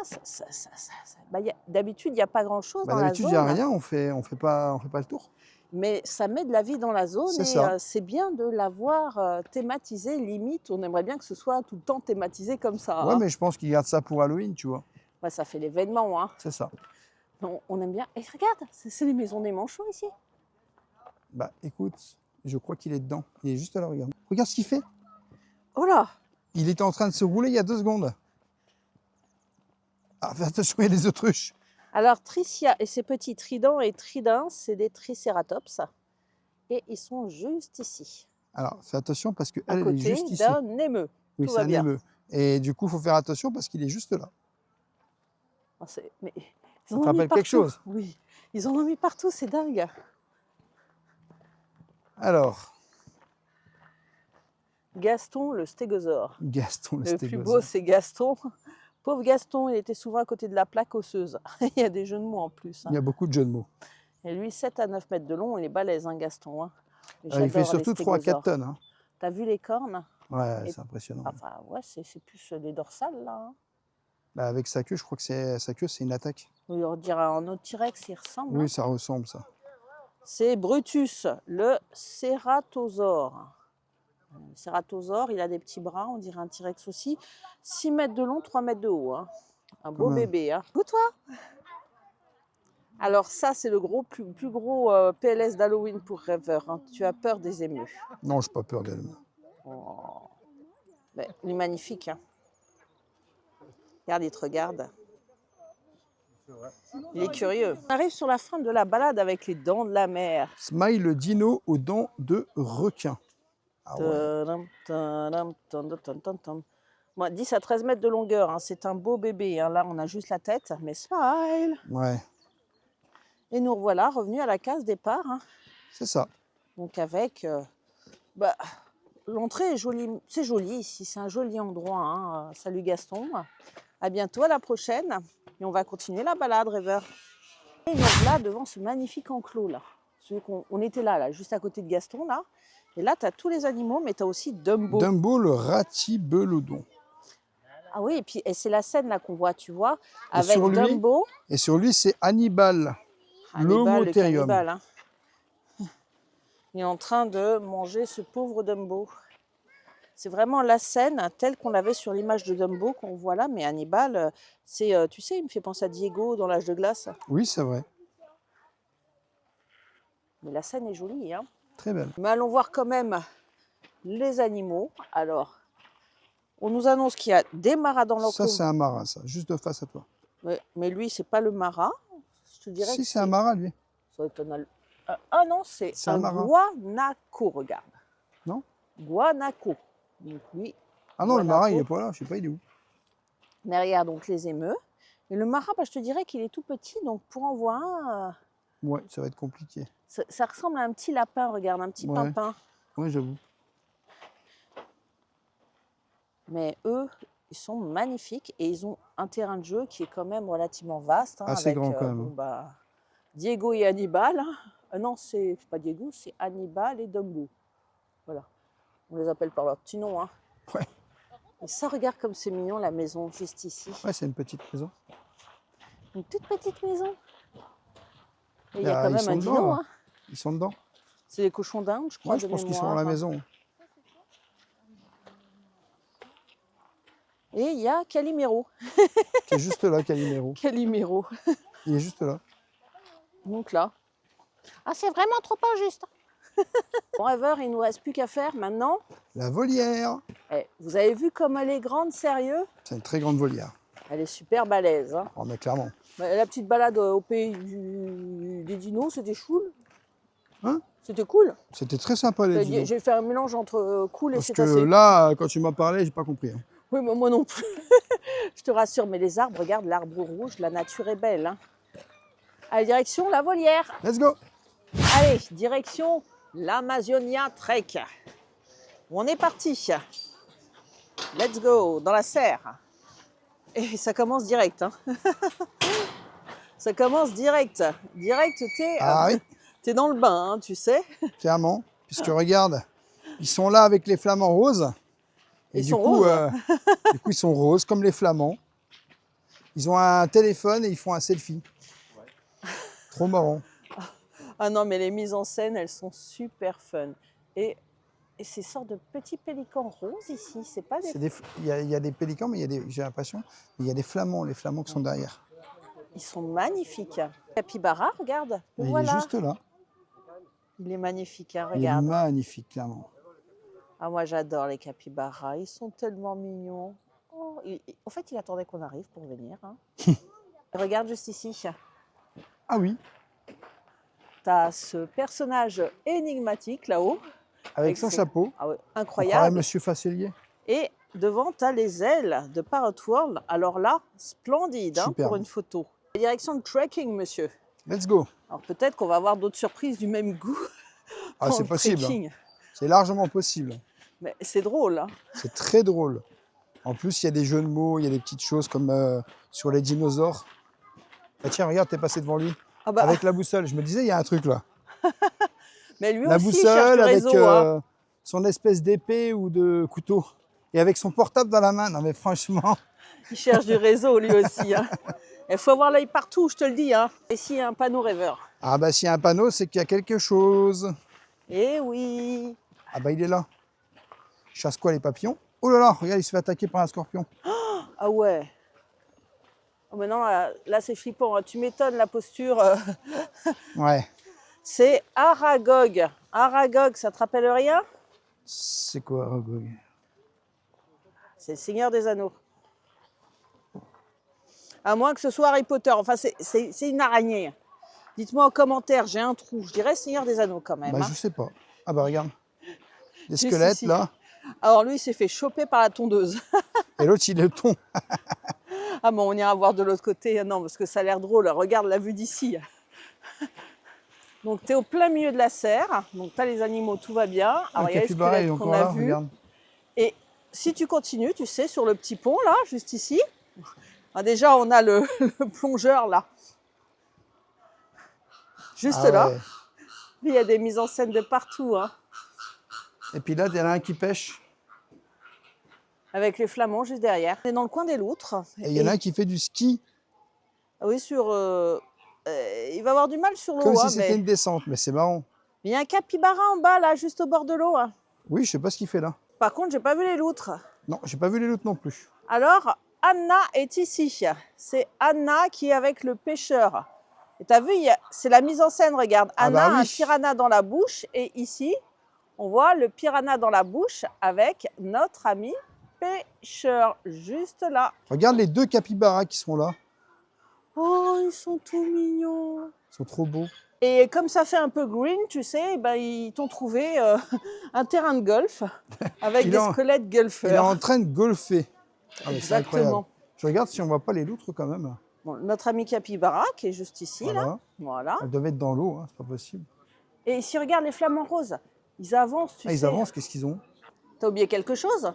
[SPEAKER 2] bah, d'habitude, il n'y a pas grand-chose dans la
[SPEAKER 1] D'habitude,
[SPEAKER 2] zone.
[SPEAKER 1] il n'y a rien, on fait pas le tour.
[SPEAKER 2] Mais ça met de la vie dans la zone et c'est bien de l'avoir thématisé. Limite, on aimerait bien que ce soit tout le temps thématisé comme ça.
[SPEAKER 1] Ouais,
[SPEAKER 2] hein.
[SPEAKER 1] mais je pense qu'ils gardent ça pour Halloween, tu vois.
[SPEAKER 2] Ouais, ça fait l'événement. Hein.
[SPEAKER 1] C'est ça.
[SPEAKER 2] On aime bien. Et regarde, c'est les maisons des manchots ici.
[SPEAKER 1] Bah écoute, je crois qu'il est dedans. Il est juste là, regarde. Regarde ce qu'il fait.
[SPEAKER 2] Oh là!
[SPEAKER 1] Il était en train de se rouler il y a 2 secondes. Ah, fais attention, il y a des autruches.
[SPEAKER 2] Alors, Tricia et ses petits tridents et tridins, c'est des tricératops. Et ils sont juste ici.
[SPEAKER 1] Alors, fais attention parce qu'elle
[SPEAKER 2] À
[SPEAKER 1] est
[SPEAKER 2] côté
[SPEAKER 1] juste ici.
[SPEAKER 2] d'un émeu.
[SPEAKER 1] Oui,
[SPEAKER 2] Tout
[SPEAKER 1] c'est
[SPEAKER 2] va
[SPEAKER 1] un
[SPEAKER 2] bien.
[SPEAKER 1] émeu. Et du coup, il faut faire attention parce qu'il est juste là.
[SPEAKER 2] Oh, mais
[SPEAKER 1] Ça te rappelle quelque chose?
[SPEAKER 2] Oui, ils en ont mis partout, c'est dingue.
[SPEAKER 1] Alors,
[SPEAKER 2] Gaston le stégosaure.
[SPEAKER 1] Gaston le
[SPEAKER 2] Le plus
[SPEAKER 1] stégosaure.
[SPEAKER 2] beau, c'est Gaston. Pauvre Gaston, il était souvent à côté de la plaque osseuse. Il y a des jeux de mots en plus. Hein.
[SPEAKER 1] Il y a beaucoup de jeux de mots.
[SPEAKER 2] Et lui, 7 à 9 mètres de long, il est balèze, hein, Gaston. Hein.
[SPEAKER 1] Il fait surtout 3 à 4 tonnes. Hein.
[SPEAKER 2] T'as vu les cornes?
[SPEAKER 1] Ouais, c'est impressionnant.
[SPEAKER 2] Enfin, ouais, c'est plus les dorsales, là. Hein.
[SPEAKER 1] Bah, avec sa queue, je crois que sa queue, c'est une attaque.
[SPEAKER 2] On dirait un autre T-Rex, il ressemble.
[SPEAKER 1] Oui,
[SPEAKER 2] hein.
[SPEAKER 1] ça ressemble, ça.
[SPEAKER 2] C'est Brutus, le cératosaure. Le cératosaure, il a des petits bras, on dirait un T-Rex aussi. 6 mètres de long, 3 mètres de haut. Hein. Un beau bébé. Hein. Goûte-toi. Alors ça, c'est le plus gros PLS d'Halloween pour rêveur. Hein. Tu as peur des émeus.
[SPEAKER 1] Non, je n'ai pas peur d'elle.
[SPEAKER 2] Oh. Mais, il est magnifique. Hein. Regarde, il te regarde. Il est curieux. On arrive sur la fin de la balade avec les dents de la mer.
[SPEAKER 1] Smile le dino aux dents de requin. Ah ouais.
[SPEAKER 2] Bon, 10 à 13 mètres de longueur, hein. C'est un beau bébé, hein. Là, on a juste la tête, mais smile.
[SPEAKER 1] Ouais,
[SPEAKER 2] Et nous revoilà revenus à la case départ, hein.
[SPEAKER 1] c'est ça.
[SPEAKER 2] Donc avec... bah, l'entrée est jolie, c'est joli ici, c'est un joli endroit, hein. Salut Gaston, à bientôt, à la prochaine. Et on va continuer la balade, rêveur. Et donc là, devant ce magnifique enclos, là. Celui on était là, juste à côté de Gaston, là. Et là, tu as tous les animaux, mais tu as aussi Dumbo.
[SPEAKER 1] Dumbo, le ratibelodon.
[SPEAKER 2] Ah oui, et puis c'est la scène là qu'on voit, tu vois,
[SPEAKER 1] Et
[SPEAKER 2] avec
[SPEAKER 1] sur lui,
[SPEAKER 2] Dumbo.
[SPEAKER 1] Et sur lui, c'est Hannibal,
[SPEAKER 2] Hannibal, le
[SPEAKER 1] l'Homotherium.
[SPEAKER 2] cannibale, hein. Il est en train de manger ce pauvre Dumbo. C'est vraiment la scène telle qu'on l'avait sur l'image de Dumbo qu'on voit là, mais Hannibal, c'est, tu sais, il me fait penser à Diego dans l'âge de glace.
[SPEAKER 1] Oui, c'est vrai.
[SPEAKER 2] Mais la scène est jolie, hein.
[SPEAKER 1] Très belle.
[SPEAKER 2] Mais allons voir quand même les animaux. Alors, on nous annonce qu'il y a des maras dans l'enclos.
[SPEAKER 1] Ça, c'est un marat, ça, juste de face à toi.
[SPEAKER 2] Mais lui, c'est pas le marat. Je te dirais
[SPEAKER 1] Si,
[SPEAKER 2] que
[SPEAKER 1] c'est un marat, lui.
[SPEAKER 2] ça doit être ah non, c'est un
[SPEAKER 1] marat.
[SPEAKER 2] guanaco, regarde.
[SPEAKER 1] Non?
[SPEAKER 2] Guanaco. Donc lui,
[SPEAKER 1] Ah non, le marat, il
[SPEAKER 2] guanaco.
[SPEAKER 1] est pas là, je sais pas, il est où.
[SPEAKER 2] Derrière, donc, les émeus. Et le marat, bah, je te dirais qu'il est tout petit, donc pour en voir un,
[SPEAKER 1] Ouais, ça va être compliqué.
[SPEAKER 2] ça ressemble à un petit lapin, regarde, un petit
[SPEAKER 1] Ouais.
[SPEAKER 2] pimpin.
[SPEAKER 1] Oui, j'avoue.
[SPEAKER 2] Mais eux, ils sont magnifiques et ils ont un terrain de jeu qui est quand même relativement vaste. Hein,
[SPEAKER 1] Assez
[SPEAKER 2] avec,
[SPEAKER 1] grand quand même.
[SPEAKER 2] bon, bah, Diego et Hannibal. Non, c'est pas Diego, c'est Hannibal et Dumbo. Voilà. On les appelle par leur petit nom. Hein.
[SPEAKER 1] Ouais.
[SPEAKER 2] Et ça, regarde comme c'est mignon, la maison, juste ici.
[SPEAKER 1] Ouais, c'est une petite maison.
[SPEAKER 2] Une toute petite maison. Et il y a quand
[SPEAKER 1] Ils
[SPEAKER 2] même
[SPEAKER 1] sont
[SPEAKER 2] un
[SPEAKER 1] dedans,
[SPEAKER 2] dino.
[SPEAKER 1] là.
[SPEAKER 2] Hein.
[SPEAKER 1] Ils sont dedans.
[SPEAKER 2] C'est les cochons d'Inde, je crois,
[SPEAKER 1] Moi, je
[SPEAKER 2] de
[SPEAKER 1] pense qu'ils sont dans la
[SPEAKER 2] mémoire.
[SPEAKER 1] maison.
[SPEAKER 2] Et il y a Calimero.
[SPEAKER 1] Qui est juste là, Calimero.
[SPEAKER 2] Calimero.
[SPEAKER 1] Il est juste là.
[SPEAKER 2] Donc là. Ah, c'est vraiment trop injuste. Bon, rêveur, il ne nous reste plus qu'à faire maintenant.
[SPEAKER 1] La volière.
[SPEAKER 2] Vous avez vu comme elle est grande, sérieux?
[SPEAKER 1] C'est une très grande volière.
[SPEAKER 2] Elle est super balèze. Hein.
[SPEAKER 1] Oh, mais clairement.
[SPEAKER 2] La petite balade au pays des dinos, c'était cool.
[SPEAKER 1] Hein?
[SPEAKER 2] C'était cool.
[SPEAKER 1] C'était très sympa, les dinos.
[SPEAKER 2] J'ai fait un mélange entre cool et
[SPEAKER 1] Parce
[SPEAKER 2] c'est
[SPEAKER 1] que
[SPEAKER 2] assez.
[SPEAKER 1] là, quand tu m'as parlé, j'ai pas compris. Hein.
[SPEAKER 2] Oui, mais moi non plus. Je te rassure, mais les arbres, regarde l'arbre rouge, la nature est belle. Hein. Allez, direction la volière.
[SPEAKER 1] Let's go.
[SPEAKER 2] Allez, direction l'Amazonia Trek. On est parti. Let's go, dans la serre. Et ça commence direct. Hein. Ça commence direct. Direct, t'es dans le bain, hein, tu sais.
[SPEAKER 1] Clairement. Puisque regarde, ils sont là avec les flamants roses. Et
[SPEAKER 2] Ils sont roses.
[SPEAKER 1] Du coup, ils sont roses, comme les flamands. Ils ont un téléphone et ils font un selfie. Ouais. Trop marrant.
[SPEAKER 2] Ah non, mais les mises en scène, elles sont super fun. Et ces sortes de petits pélicans roses ici, c'est pas des...
[SPEAKER 1] Il y a des pélicans, mais j'ai l'impression, il y a des flamands, les flamands qui sont derrière.
[SPEAKER 2] Ils sont magnifiques. Capybara, regarde.
[SPEAKER 1] Il
[SPEAKER 2] voilà.
[SPEAKER 1] est juste là.
[SPEAKER 2] Il est magnifique, hein, regarde.
[SPEAKER 1] Il est magnifique, clairement.
[SPEAKER 2] Ah, moi, j'adore les capybaras. Ils sont tellement mignons. Oh, en fait, il attendait qu'on arrive pour venir. Hein. Regarde juste ici.
[SPEAKER 1] Ah oui.
[SPEAKER 2] Tu as ce personnage énigmatique là-haut.
[SPEAKER 1] Avec son chapeau.
[SPEAKER 2] Ah ouais,
[SPEAKER 1] On
[SPEAKER 2] incroyable.
[SPEAKER 1] croirait Monsieur Facelier.
[SPEAKER 2] Et devant, tu as les ailes de Parrot World. Alors là, splendide hein, pour une photo. Direction de trekking, monsieur.
[SPEAKER 1] Let's go.
[SPEAKER 2] Alors peut-être qu'on va avoir d'autres surprises du même goût.
[SPEAKER 1] Ah, c'est possible. Hein. C'est largement possible.
[SPEAKER 2] Mais c'est drôle. Hein.
[SPEAKER 1] C'est très drôle. En plus, il y a des jeux de mots, il y a des petites choses comme sur les dinosaures. Ah, tiens, regarde, t'es passé devant lui.
[SPEAKER 2] Ah bah.
[SPEAKER 1] Avec la boussole. Je me disais, il y a un truc là.
[SPEAKER 2] Mais lui
[SPEAKER 1] la
[SPEAKER 2] aussi,
[SPEAKER 1] boussole
[SPEAKER 2] il cherche du réseau,
[SPEAKER 1] avec son espèce d'épée ou de couteau. Et avec son portable dans la main. Non mais franchement.
[SPEAKER 2] Il cherche du réseau lui aussi. Hein. Il faut avoir l'œil partout, je te le dis. Hein. Ici, il y a un panneau rêveur.
[SPEAKER 1] Ah bah s'il y a un panneau, c'est qu'il y a quelque chose.
[SPEAKER 2] Eh oui.
[SPEAKER 1] Ah bah il est là. Il chasse quoi, les papillons? Oh là là, regarde, il se fait attaquer par un scorpion.
[SPEAKER 2] Ah ouais. Oh, maintenant, là c'est flippant. Hein. Tu m'étonnes la posture.
[SPEAKER 1] Ouais.
[SPEAKER 2] C'est Aragog. Aragog, ça te rappelle rien?
[SPEAKER 1] C'est quoi, Aragog?
[SPEAKER 2] C'est le Seigneur des Anneaux. À moins que ce soit Harry Potter. Enfin, c'est une araignée. Dites-moi en commentaire, j'ai un trou. Je dirais Seigneur des Anneaux quand même.
[SPEAKER 1] Bah
[SPEAKER 2] hein.
[SPEAKER 1] je sais pas. Ah bah regarde. Des squelettes,
[SPEAKER 2] ici.
[SPEAKER 1] là.
[SPEAKER 2] Alors lui, il s'est fait choper par la tondeuse.
[SPEAKER 1] Et l'autre, il est ton.
[SPEAKER 2] Ah bon, on ira voir de l'autre côté. Non, parce que ça a l'air drôle. Regarde la vue d'ici. Donc, tu es au plein milieu de la serre. Donc, tu as les animaux, tout va bien. Alors, il y a les squelettes qu'on a vus. Et si tu continues, tu sais, sur le petit pont, là, juste ici. Ah, déjà, on a le plongeur, là. Juste là.
[SPEAKER 1] Ouais.
[SPEAKER 2] Il y a des mises en scène de partout. Hein.
[SPEAKER 1] Et puis là, il y en a un qui pêche.
[SPEAKER 2] Avec les flamands juste derrière. On est dans le coin des loutres.
[SPEAKER 1] Et il y en a un qui fait du ski.
[SPEAKER 2] Oui, sur... il va avoir du mal sur l'eau.
[SPEAKER 1] Comme si
[SPEAKER 2] hein,
[SPEAKER 1] c'était une descente, mais c'est marrant.
[SPEAKER 2] Il y a un capybara en bas, là, juste au bord de l'eau. Hein.
[SPEAKER 1] Oui, je sais pas ce qu'il fait là.
[SPEAKER 2] Par contre, j'ai pas vu les loutres.
[SPEAKER 1] Non, j'ai pas vu les autres non plus.
[SPEAKER 2] Alors, Anna est ici. C'est Anna qui est avec le pêcheur. Et tu as vu, c'est la mise en scène, regarde. Anna a un piranha dans la bouche. Et ici, on voit le piranha dans la bouche avec notre ami pêcheur, juste là.
[SPEAKER 1] Regarde les deux capybaras qui sont là.
[SPEAKER 2] Oh, ils sont tout mignons.
[SPEAKER 1] Ils sont trop beaux.
[SPEAKER 2] Et comme ça fait un peu green, tu sais, ben, ils t'ont trouvé un terrain de golf avec des squelettes golfeurs.
[SPEAKER 1] Il est en train de golfer. Ah,
[SPEAKER 2] exactement.
[SPEAKER 1] Je regarde si on voit pas les loutres quand même.
[SPEAKER 2] Bon, notre ami capybara qui est juste ici,
[SPEAKER 1] voilà.
[SPEAKER 2] là. Voilà.
[SPEAKER 1] Elles doivent être dans l'eau, hein, c'est pas possible.
[SPEAKER 2] Et si regarde les flamants roses, ils avancent, tu sais.
[SPEAKER 1] Ils avancent, qu'est-ce qu'ils ont?
[SPEAKER 2] T'as oublié quelque chose?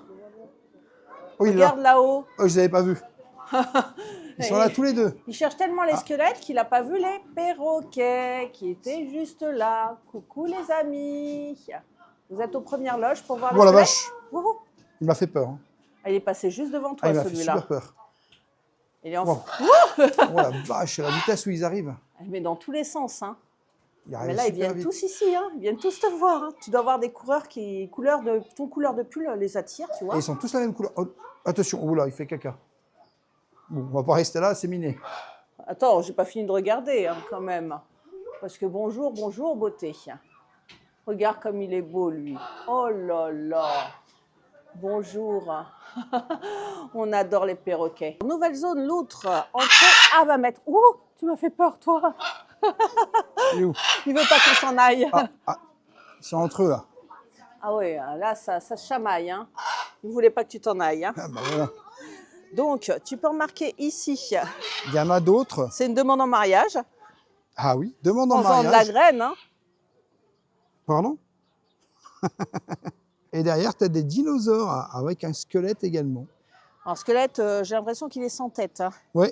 [SPEAKER 1] Oui,
[SPEAKER 2] regarde là-haut.
[SPEAKER 1] Oh, je les avais pas vus. Ils sont là tous les deux.
[SPEAKER 2] Il cherche tellement les squelettes qu'il n'a pas vu les perroquets qui étaient juste là. Coucou les amis. Vous êtes aux premières loges pour voir les squelettes.
[SPEAKER 1] Oh la vache. Il m'a fait peur. Hein.
[SPEAKER 2] Il est passé juste devant toi,
[SPEAKER 1] celui-là.
[SPEAKER 2] Il m'a fait
[SPEAKER 1] super peur.
[SPEAKER 2] Il est en...
[SPEAKER 1] Oh la vache, c'est la vitesse où ils arrivent.
[SPEAKER 2] Mais dans tous les sens. Hein.
[SPEAKER 1] Mais
[SPEAKER 2] là, ils viennent tous ici. Hein. Ils viennent tous te voir. Hein. Tu dois avoir des coureurs qui, ton couleur de pull les attire, tu vois.
[SPEAKER 1] Et ils sont tous la même couleur. Oh, attention, oh là, il fait caca. Bon, on va pas rester là, c'est miné.
[SPEAKER 2] Attends, j'ai pas fini de regarder hein, quand même. Parce que bonjour, beauté. Regarde comme il est beau, lui. Oh là là. Bonjour. On adore les perroquets. Nouvelle zone, loutre. Entrée. Ah, va mettre. Oh, tu m'as fait peur, toi.
[SPEAKER 1] Il est où?
[SPEAKER 2] Il veut pas qu'on s'en aille.
[SPEAKER 1] Ils sont entre eux, là.
[SPEAKER 2] Ah oui, là, ça se chamaille. Hein. Il ne voulait pas que tu t'en ailles. Hein.
[SPEAKER 1] Ah, bah voilà.
[SPEAKER 2] Donc, tu peux remarquer ici.
[SPEAKER 1] Il y en a d'autres.
[SPEAKER 2] C'est une demande en mariage.
[SPEAKER 1] Ah oui, demande en
[SPEAKER 2] mariage. En faisant de la graine. Hein.
[SPEAKER 1] Pardon? Et derrière, tu as des dinosaures avec un squelette également.
[SPEAKER 2] Alors, squelette, j'ai l'impression qu'il est sans tête. Hein.
[SPEAKER 1] Oui,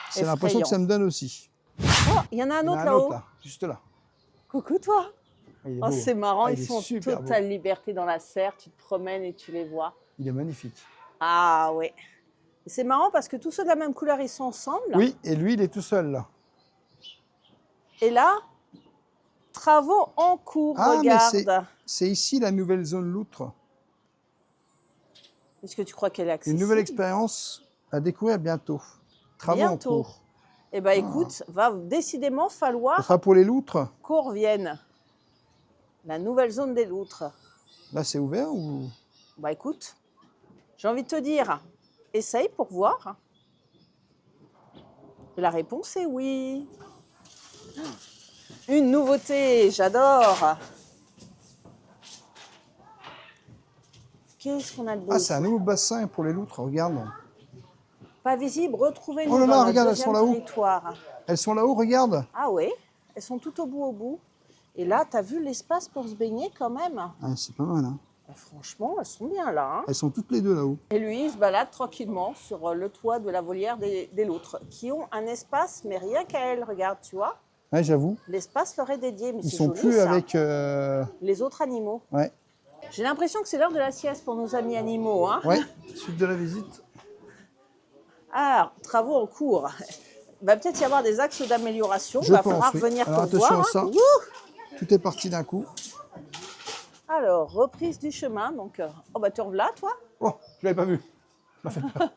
[SPEAKER 1] c'est l'impression que ça me donne aussi.
[SPEAKER 2] Oh, il y en a un autre là-haut.
[SPEAKER 1] Là, juste là.
[SPEAKER 2] Coucou, toi.
[SPEAKER 1] Oh,
[SPEAKER 2] c'est marrant, ils sont en totale liberté dans la serre. Tu te promènes et tu les vois.
[SPEAKER 1] Il est magnifique.
[SPEAKER 2] Ah oui. C'est marrant parce que tous ceux de la même couleur, ils sont ensemble.
[SPEAKER 1] Oui, et lui, il est tout seul là.
[SPEAKER 2] Et là, travaux en cours, regarde.
[SPEAKER 1] C'est ici la nouvelle zone loutre.
[SPEAKER 2] Est-ce que tu crois qu'elle est accessible?
[SPEAKER 1] Une nouvelle expérience à découvrir bientôt. Travaux en cours.
[SPEAKER 2] Eh bien, écoute, va décidément falloir...
[SPEAKER 1] Ça sera pour les loutres?
[SPEAKER 2] Qu'on revienne. La nouvelle zone des loutres.
[SPEAKER 1] Là, c'est ouvert ou...
[SPEAKER 2] Bah écoute, j'ai envie de te dire, essaye pour voir. La réponse est oui. Une nouveauté, j'adore. Qu'est-ce qu'on a de beau?
[SPEAKER 1] Ah, c'est un nouveau bassin pour les loutres, regarde.
[SPEAKER 2] Pas visible, retrouvez-nous
[SPEAKER 1] oh là là,
[SPEAKER 2] dans
[SPEAKER 1] regarde,
[SPEAKER 2] notre deuxième territoire.
[SPEAKER 1] Elles sont là-haut, regarde.
[SPEAKER 2] Ah oui, elles sont tout au bout. Et là, tu as vu l'espace pour se baigner quand même?
[SPEAKER 1] Ah, c'est pas mal, hein.
[SPEAKER 2] Franchement, elles sont bien là. Hein.
[SPEAKER 1] Elles sont toutes les deux là-haut.
[SPEAKER 2] Et lui, il se balade tranquillement sur le toit de la volière des loutres, qui ont un espace, mais rien qu'à elles, regarde, tu vois.
[SPEAKER 1] Ouais, j'avoue.
[SPEAKER 2] L'espace leur est dédié, mais
[SPEAKER 1] ils sont
[SPEAKER 2] joli,
[SPEAKER 1] plus
[SPEAKER 2] ça.
[SPEAKER 1] Avec
[SPEAKER 2] les autres animaux.
[SPEAKER 1] Ouais.
[SPEAKER 2] J'ai l'impression que c'est l'heure de la sieste pour nos amis animaux. Hein.
[SPEAKER 1] Ouais, suite de la visite.
[SPEAKER 2] Ah, travaux en cours. Il va peut-être y avoir des axes d'amélioration. Il va falloir revenir pour
[SPEAKER 1] attention
[SPEAKER 2] voir.
[SPEAKER 1] à ça. Tout est parti d'un coup.
[SPEAKER 2] Alors, reprise du chemin. Donc, oh bah tu reviens, toi?
[SPEAKER 1] Oh, je l'avais pas vu. Ça m'a fait peur.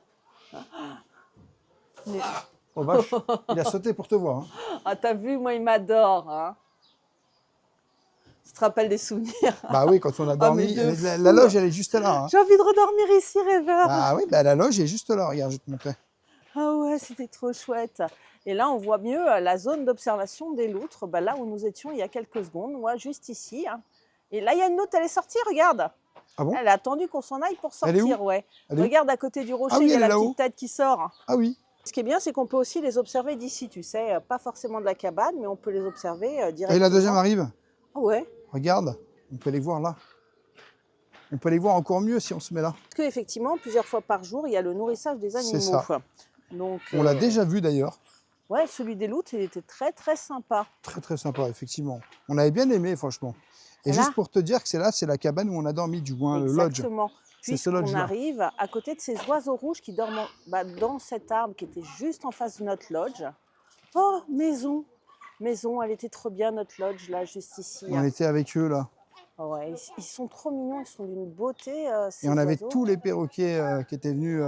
[SPEAKER 1] Oh vache, il a sauté pour te voir. Hein.
[SPEAKER 2] Ah, t'as vu, moi, il m'adore. Hein. Tu te rappelles des souvenirs?
[SPEAKER 1] Bah oui, quand on a dormi. La loge, elle est juste là. Hein.
[SPEAKER 2] J'ai envie de redormir ici, rêveur.
[SPEAKER 1] Ah oui, bah la loge est juste là. Regarde, je vais te montrer.
[SPEAKER 2] Ah ouais, c'était trop chouette. Et là, on voit mieux la zone d'observation des loutres, bah, là où nous étions il y a quelques secondes. Moi, juste ici. Hein. Et là, il y a une autre, elle est sortie, regarde.
[SPEAKER 1] Ah bon?
[SPEAKER 2] Elle a attendu qu'on s'en aille pour
[SPEAKER 1] Elle est où?
[SPEAKER 2] sortir, ouais.
[SPEAKER 1] Elle est où?
[SPEAKER 2] Regarde à côté du rocher,
[SPEAKER 1] Ah oui,
[SPEAKER 2] il y a
[SPEAKER 1] elle est
[SPEAKER 2] la
[SPEAKER 1] là-haut.
[SPEAKER 2] petite tête qui sort.
[SPEAKER 1] Ah oui.
[SPEAKER 2] Ce qui est bien, c'est qu'on peut aussi les observer d'ici, tu sais. Pas forcément de la cabane, mais on peut les observer directement.
[SPEAKER 1] Et la deuxième arrive.
[SPEAKER 2] Ah ouais.
[SPEAKER 1] Regarde, on peut les voir là. On peut les voir encore mieux si on se met là.
[SPEAKER 2] Parce qu'effectivement, plusieurs fois par jour, il y a le nourrissage des animaux.
[SPEAKER 1] C'est ça.
[SPEAKER 2] Donc,
[SPEAKER 1] On l'a déjà vu d'ailleurs.
[SPEAKER 2] ouais, celui des loutres, il était très très sympa.
[SPEAKER 1] Très très sympa, effectivement. On avait bien aimé, franchement. Et
[SPEAKER 2] Là,
[SPEAKER 1] juste pour te dire que c'est la cabane où on a dormi, du moins le lodge.
[SPEAKER 2] exactement.
[SPEAKER 1] C'est ce
[SPEAKER 2] Puisqu'on
[SPEAKER 1] lodge-là.
[SPEAKER 2] arrive à côté de ces oiseaux rouges qui dorment dans cet arbre qui était juste en face de notre lodge. Oh, maison. Maison, elle était trop bien, notre lodge, là, juste ici.
[SPEAKER 1] On était avec eux là.
[SPEAKER 2] Oh ouais, ils sont trop mignons, ils sont d'une beauté, ces
[SPEAKER 1] Et on avait
[SPEAKER 2] oiseaux.
[SPEAKER 1] tous les perroquets qui étaient venus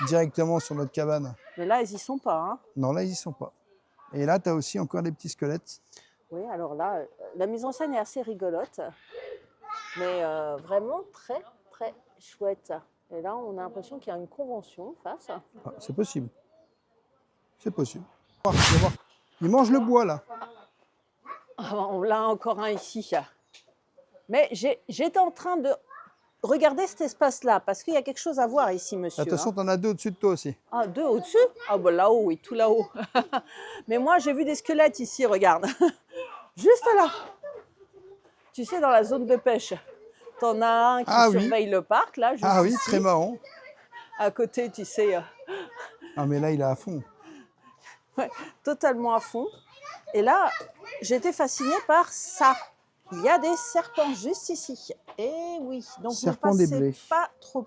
[SPEAKER 1] directement sur notre cabane.
[SPEAKER 2] Mais là, ils y sont pas, hein.
[SPEAKER 1] Non, là, ils y sont pas. Et là, tu as aussi encore des petits squelettes.
[SPEAKER 2] Oui, alors là, la mise en scène est assez rigolote, mais vraiment très, très chouette. Et là, on a l'impression qu'il y a une convention en face.
[SPEAKER 1] Ah, c'est possible. C'est possible. Tu vas voir. Ils mangent le bois, là.
[SPEAKER 2] Ah, on l'a encore un ici. Mais j'étais en train de regarder cet espace-là, parce qu'il y a quelque chose à voir ici, monsieur.
[SPEAKER 1] Attention, tu en as deux au-dessus de toi aussi.
[SPEAKER 2] Ah, deux au-dessus? Ah, bah là-haut, oui, tout là-haut. Mais moi, j'ai vu des squelettes ici, regarde. Juste là. Tu sais, dans la zone de pêche. T'en as un qui surveille le parc, là, juste
[SPEAKER 1] Ah oui,
[SPEAKER 2] ici.
[SPEAKER 1] très marrant.
[SPEAKER 2] À côté, tu sais,
[SPEAKER 1] Ah, mais là, il est à fond.
[SPEAKER 2] ouais, totalement à fond. Et là, j'étais fascinée par ça. Il y a des serpents juste ici. Et oui, donc
[SPEAKER 1] Serpent
[SPEAKER 2] ne
[SPEAKER 1] des
[SPEAKER 2] passez
[SPEAKER 1] blés.
[SPEAKER 2] pas trop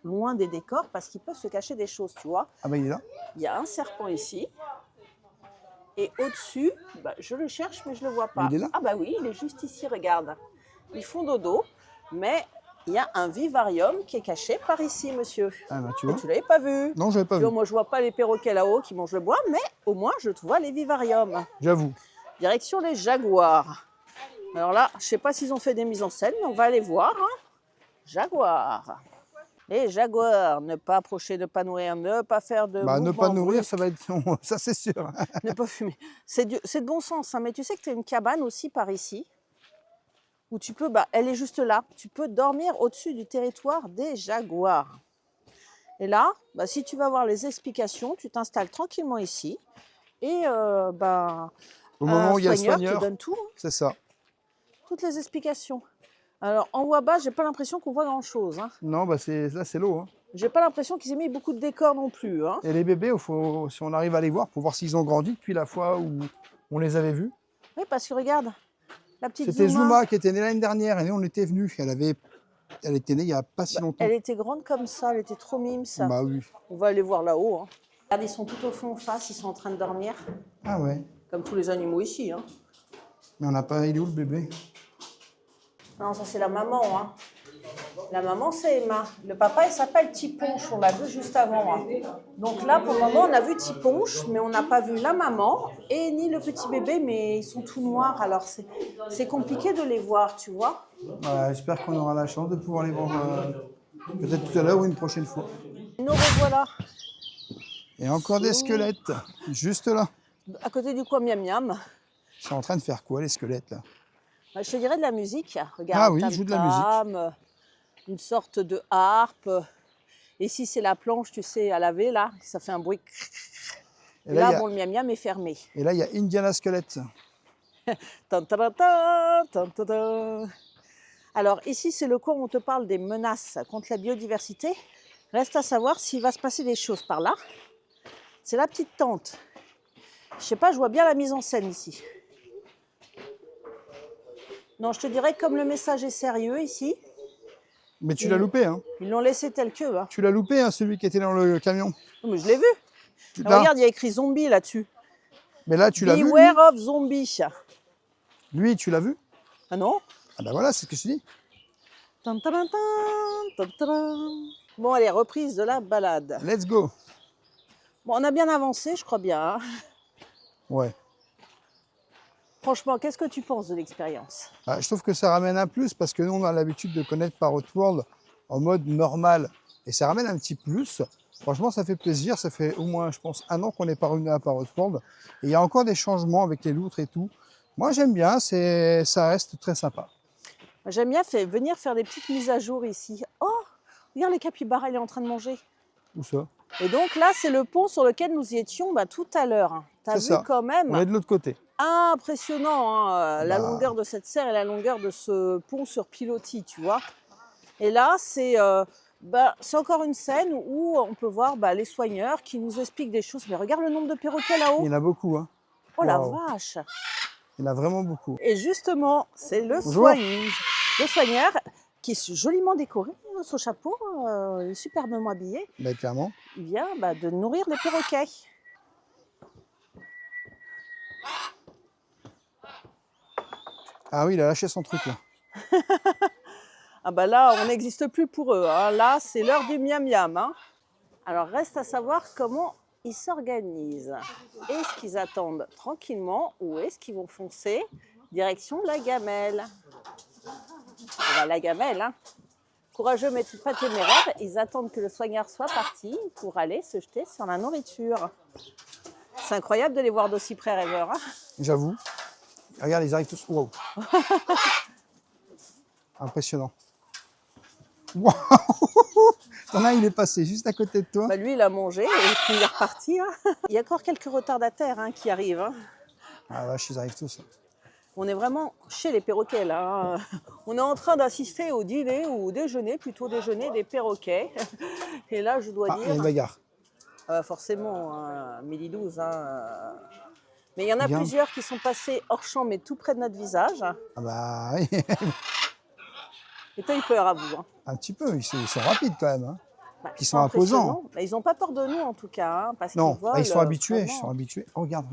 [SPEAKER 2] loin des décors parce qu'il peut se cacher des choses, tu vois.
[SPEAKER 1] Ah, bah, il est là.
[SPEAKER 2] Il y a un serpent ici. Et au-dessus, bah, je le cherche, mais je ne le vois pas.
[SPEAKER 1] Il est là?
[SPEAKER 2] Ah bah oui, il est juste ici, regarde. Ils font dodo, mais il y a un vivarium qui est caché par ici, monsieur.
[SPEAKER 1] Ah, bah, tu
[SPEAKER 2] Et
[SPEAKER 1] vois.
[SPEAKER 2] tu ne l'avais pas vu?
[SPEAKER 1] Non, je l'avais pas
[SPEAKER 2] Tu
[SPEAKER 1] vu.
[SPEAKER 2] vois, moi, je ne vois pas les perroquets là-haut qui mangent le bois, mais au moins, je te vois les vivariums.
[SPEAKER 1] J'avoue.
[SPEAKER 2] Direction les jaguars. Alors là, je ne sais pas s'ils ont fait des mises en scène, mais on va aller voir. Hein. Jaguars. Les jaguars, ne pas approcher, ne pas nourrir, ne pas faire de
[SPEAKER 1] Bah, ne
[SPEAKER 2] mouvements
[SPEAKER 1] pas nourrir,
[SPEAKER 2] brusques,
[SPEAKER 1] ça va être. Ça, c'est sûr.
[SPEAKER 2] ne pas fumer. C'est de bon sens, hein, mais tu sais que tu as une cabane aussi par ici, où tu peux, elle est juste là, tu peux dormir au-dessus du territoire des jaguars. Et là, si tu vas voir les explications, tu t'installes tranquillement ici, et
[SPEAKER 1] Au moment où il y a le
[SPEAKER 2] soigneur te
[SPEAKER 1] soigneur,
[SPEAKER 2] donne tout, hein,
[SPEAKER 1] c'est ça.
[SPEAKER 2] toutes les explications. Alors, en haut à bas, j'ai pas l'impression qu'on voit grand-chose. Hein.
[SPEAKER 1] Non, bah, là, c'est l'eau. Hein.
[SPEAKER 2] J'ai pas l'impression qu'ils aient mis beaucoup de décors non plus. Hein.
[SPEAKER 1] Et les bébés, si on arrive à les voir, pour voir s'ils ont grandi depuis la fois où on les avait vus.
[SPEAKER 2] Oui, parce que regarde, la petite
[SPEAKER 1] C'était
[SPEAKER 2] Zuma,
[SPEAKER 1] Zuma qui était née l'année dernière et nous, on était venus. Elle était née il n'y a pas si longtemps.
[SPEAKER 2] elle était grande comme ça, elle était trop mimes.
[SPEAKER 1] Bah oui.
[SPEAKER 2] On va aller voir là-haut. Hein. Regarde, ils sont tout au fond en face, ils sont en train de dormir,
[SPEAKER 1] Ah ouais.
[SPEAKER 2] comme tous les animaux ici. Hein.
[SPEAKER 1] Mais on n'a pas. Il est où le bébé?
[SPEAKER 2] Non, ça c'est la maman. Hein. La maman, c'est Emma. Le papa, il s'appelle Tiponche, on l'a vu juste avant. Hein. Donc là, pour le moment, on a vu Tiponche, mais on n'a pas vu la maman et ni le petit bébé, mais ils sont tout noirs. Alors c'est compliqué de les voir, tu vois.
[SPEAKER 1] Voilà, j'espère qu'on aura la chance de pouvoir les voir peut-être tout à l'heure ou une prochaine fois.
[SPEAKER 2] Nous revoilà.
[SPEAKER 1] Et encore des squelettes, juste là.
[SPEAKER 2] À côté du quoi, miam miam.
[SPEAKER 1] Ils sont en train de faire quoi, les squelettes, là?
[SPEAKER 2] Je te dirais de la musique. Regarde,
[SPEAKER 1] Ah oui, ils jouent de la musique.
[SPEAKER 2] Une sorte de harpe. Et si c'est la planche, tu sais, à laver, là, ça fait un bruit. Et là, le miam miam est fermé.
[SPEAKER 1] Et là, il y a Indiana Squelette.
[SPEAKER 2] Tan, tan, tan, tan, tan, tan. Alors ici, c'est le coin où on te parle des menaces contre la biodiversité. Reste à savoir s'il va se passer des choses par là. C'est la petite tente. Je sais pas, je vois bien la mise en scène ici. Non, je te dirais que comme le message est sérieux ici,
[SPEAKER 1] Mais tu l'as loupé, hein?
[SPEAKER 2] ils l'ont laissé tel que. Hein.
[SPEAKER 1] Tu l'as loupé, hein, celui qui était dans le camion.
[SPEAKER 2] Non, mais je l'ai vu.
[SPEAKER 1] Là.
[SPEAKER 2] Regarde, il y a écrit zombie là-dessus.
[SPEAKER 1] Mais là, tu l'as vu.
[SPEAKER 2] Beware of zombie.
[SPEAKER 1] Lui, tu l'as vu?
[SPEAKER 2] Ah non?
[SPEAKER 1] Ah bah voilà, c'est ce que je te dis.
[SPEAKER 2] Tan, tan, tan, tan, tan, tan. Bon, allez, reprise de la balade.
[SPEAKER 1] Let's go.
[SPEAKER 2] Bon, on a bien avancé, je crois bien. Hein.
[SPEAKER 1] Ouais.
[SPEAKER 2] Franchement, qu'est-ce que tu penses de l'expérience?
[SPEAKER 1] Je trouve que ça ramène un plus parce que nous, on a l'habitude de connaître Parrot World en mode normal. Et ça ramène un petit plus. Franchement, ça fait plaisir. Ça fait au moins, je pense, 1 an qu'on n'est pas revenu à Parrot World. Et il y a encore des changements avec les loutres et tout. Moi, j'aime bien. Ça reste très sympa.
[SPEAKER 2] J'aime bien venir faire des petites mises à jour ici. Oh, regarde les capybaras, il est en train de manger.
[SPEAKER 1] Où ça?
[SPEAKER 2] Et donc là, c'est le pont sur lequel nous y étions tout à l'heure. Tu as vu
[SPEAKER 1] ça.
[SPEAKER 2] quand même?
[SPEAKER 1] On est de l'autre côté.
[SPEAKER 2] Impressionnant, hein, la longueur de cette serre et la longueur de ce pont sur pilotis, tu vois. Et là, c'est encore une scène où on peut voir les soigneurs qui nous expliquent des choses. Mais regarde le nombre de perroquets là-haut.
[SPEAKER 1] Il y en a beaucoup. Hein.
[SPEAKER 2] Oh la vache!
[SPEAKER 1] Il y en a vraiment beaucoup.
[SPEAKER 2] Et justement, c'est le soigneur qui est joliment décoré, son chapeau, superbement habillé.
[SPEAKER 1] Clairement.
[SPEAKER 2] Il vient de nourrir les perroquets.
[SPEAKER 1] Ah oui, il a lâché son truc là.
[SPEAKER 2] Là, on n'existe plus pour eux. Hein. Là, c'est l'heure du miam-miam. Hein. Alors, reste à savoir comment ils s'organisent. Est-ce qu'ils attendent tranquillement ou est-ce qu'ils vont foncer direction la gamelle? La gamelle, hein. Courageux mais pas téméraire, ils attendent que le soigneur soit parti pour aller se jeter sur la nourriture. C'est incroyable de les voir d'aussi près, rêveurs. Hein.
[SPEAKER 1] J'avoue. Regarde, ils arrivent tous. Wow. Impressionnant. Wow. T'en as, il est passé juste à côté de toi.
[SPEAKER 2] Lui, il a mangé et puis il est reparti. Hein. Il y a encore quelques retardataires qui arrivent. Hein.
[SPEAKER 1] Ah vache, ils arrivent tous.
[SPEAKER 2] On est vraiment chez les perroquets là. On est en train d'assister au dîner ou au déjeuner, plutôt déjeuner des perroquets. Et là, je dois dire.
[SPEAKER 1] Il y a une bagarre.
[SPEAKER 2] Forcément, 1012. Mais il y en a plusieurs qui sont passés hors champ, mais tout près de notre visage.
[SPEAKER 1] Ah bah oui.
[SPEAKER 2] Et toi, ils peur à vous. Hein.
[SPEAKER 1] Un petit peu, ils sont rapides quand même. Hein.
[SPEAKER 2] Ils
[SPEAKER 1] sont imposants.
[SPEAKER 2] Ils n'ont pas peur de nous en tout cas. Hein, parce
[SPEAKER 1] non,
[SPEAKER 2] qu'ils volent,
[SPEAKER 1] ils sont habitués.
[SPEAKER 2] vraiment.
[SPEAKER 1] Ils sont habitués. Oh, regarde.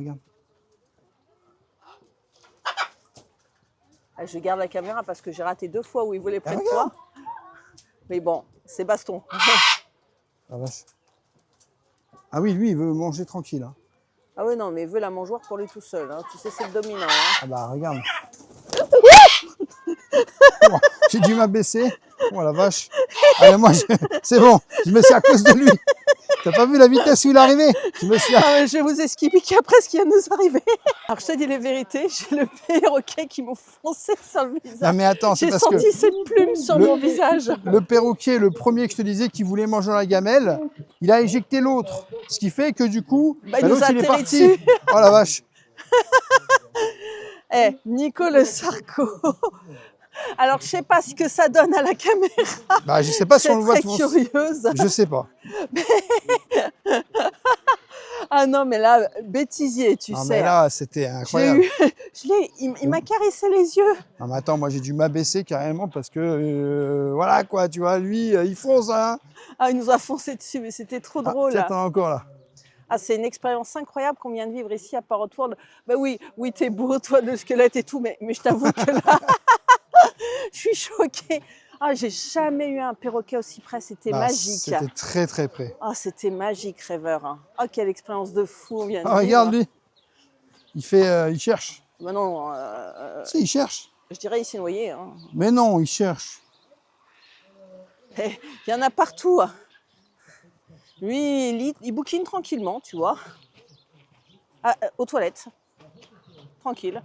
[SPEAKER 2] Je garde la caméra parce que j'ai raté 2 fois où il volait près de toi. Mais bon, c'est baston.
[SPEAKER 1] Ah vache. Ah oui, lui, il veut manger tranquille. Hein.
[SPEAKER 2] Ah oui, non, mais il veut la mangeoire pour lui tout seul. Hein. Tu sais, c'est le dominant. Hein.
[SPEAKER 1] Ah bah, regarde. Oh, j'ai dû m'abaisser. Oh la vache. Allez, moi, c'est bon. Je me suis à cause de lui. T'as pas vu la vitesse où il est arrivé? Je
[SPEAKER 2] vais vous expliquer après ce qui vient de nous arriver. Alors, je te dis les vérités. J'ai le perroquet qui m'a foncé sur le visage.
[SPEAKER 1] Non mais attends, c'est parce que...
[SPEAKER 2] J'ai senti cette plume sur mon visage.
[SPEAKER 1] Le perroquet, le premier que je te disais qui voulait manger la gamelle, il a éjecté l'autre. Ce qui fait que du coup, l'autre il est parti. Dessus. Oh la vache.
[SPEAKER 2] Nico le Sarko. Alors, je sais pas ce que ça donne à la caméra.
[SPEAKER 1] Je sais pas si on le voit.
[SPEAKER 2] Très curieuse.
[SPEAKER 1] Je sais pas.
[SPEAKER 2] Ah non, mais là, bêtisier, tu sais.
[SPEAKER 1] Mais là, c'était incroyable.
[SPEAKER 2] Il m'a caressé les yeux.
[SPEAKER 1] Non mais attends, moi j'ai dû m'abaisser carrément parce que voilà quoi, tu vois, lui, il fonce. Hein.
[SPEAKER 2] Ah, il nous a foncé dessus, mais c'était trop drôle.
[SPEAKER 1] Tiens, t'en as encore là.
[SPEAKER 2] Ah, c'est une expérience incroyable qu'on vient de vivre ici à Parrot World. Oui, t'es beau, toi, le squelette et tout, mais je t'avoue que là, je suis choquée. Ah, j'ai jamais eu un perroquet aussi près, c'était magique.
[SPEAKER 1] C'était très très près.
[SPEAKER 2] Ah, c'était magique, rêveur. Ah, quelle expérience de fou on vient de vivre.
[SPEAKER 1] Regarde lui, il cherche.
[SPEAKER 2] Mais non.
[SPEAKER 1] Si, il cherche.
[SPEAKER 2] Je dirais il s'est noyé. Hein.
[SPEAKER 1] Mais non, il cherche.
[SPEAKER 2] Il y en a partout. Lui, il bouquine tranquillement, tu vois. Aux toilettes. Tranquille.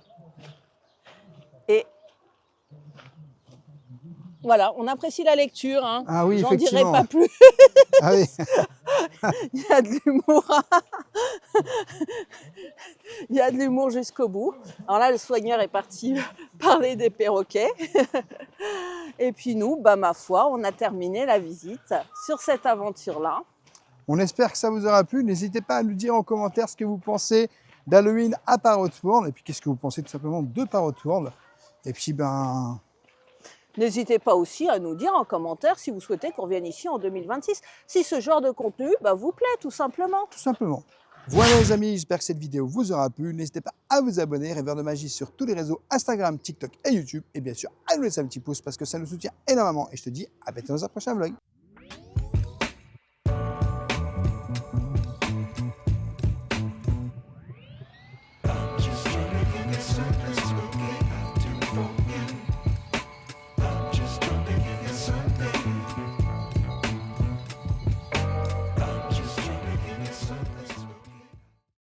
[SPEAKER 2] Et voilà, on apprécie la lecture. Hein.
[SPEAKER 1] Ah oui,
[SPEAKER 2] j'en dirai pas plus.
[SPEAKER 1] Ah oui.
[SPEAKER 2] Il y a de l'humour. Il y a de l'humour jusqu'au bout. Alors là, le soigneur est parti parler des perroquets. Et puis nous, ma foi, on a terminé la visite sur cette aventure-là.
[SPEAKER 1] On espère que ça vous aura plu. N'hésitez pas à nous dire en commentaire ce que vous pensez d'Halloween à Parrot World. Et puis, qu'est-ce que vous pensez tout simplement de Parrot World. Et puis,
[SPEAKER 2] n'hésitez pas aussi à nous dire en commentaire si vous souhaitez qu'on revienne ici en 2026. Si ce genre de contenu vous plaît, tout simplement.
[SPEAKER 1] Tout simplement. Voilà les amis, j'espère que cette vidéo vous aura plu. N'hésitez pas à vous abonner, Rêveur de Magie sur tous les réseaux Instagram, TikTok et YouTube. Et bien sûr, à nous laisser un petit pouce parce que ça nous soutient énormément. Et je te dis à bientôt dans un prochain vlog.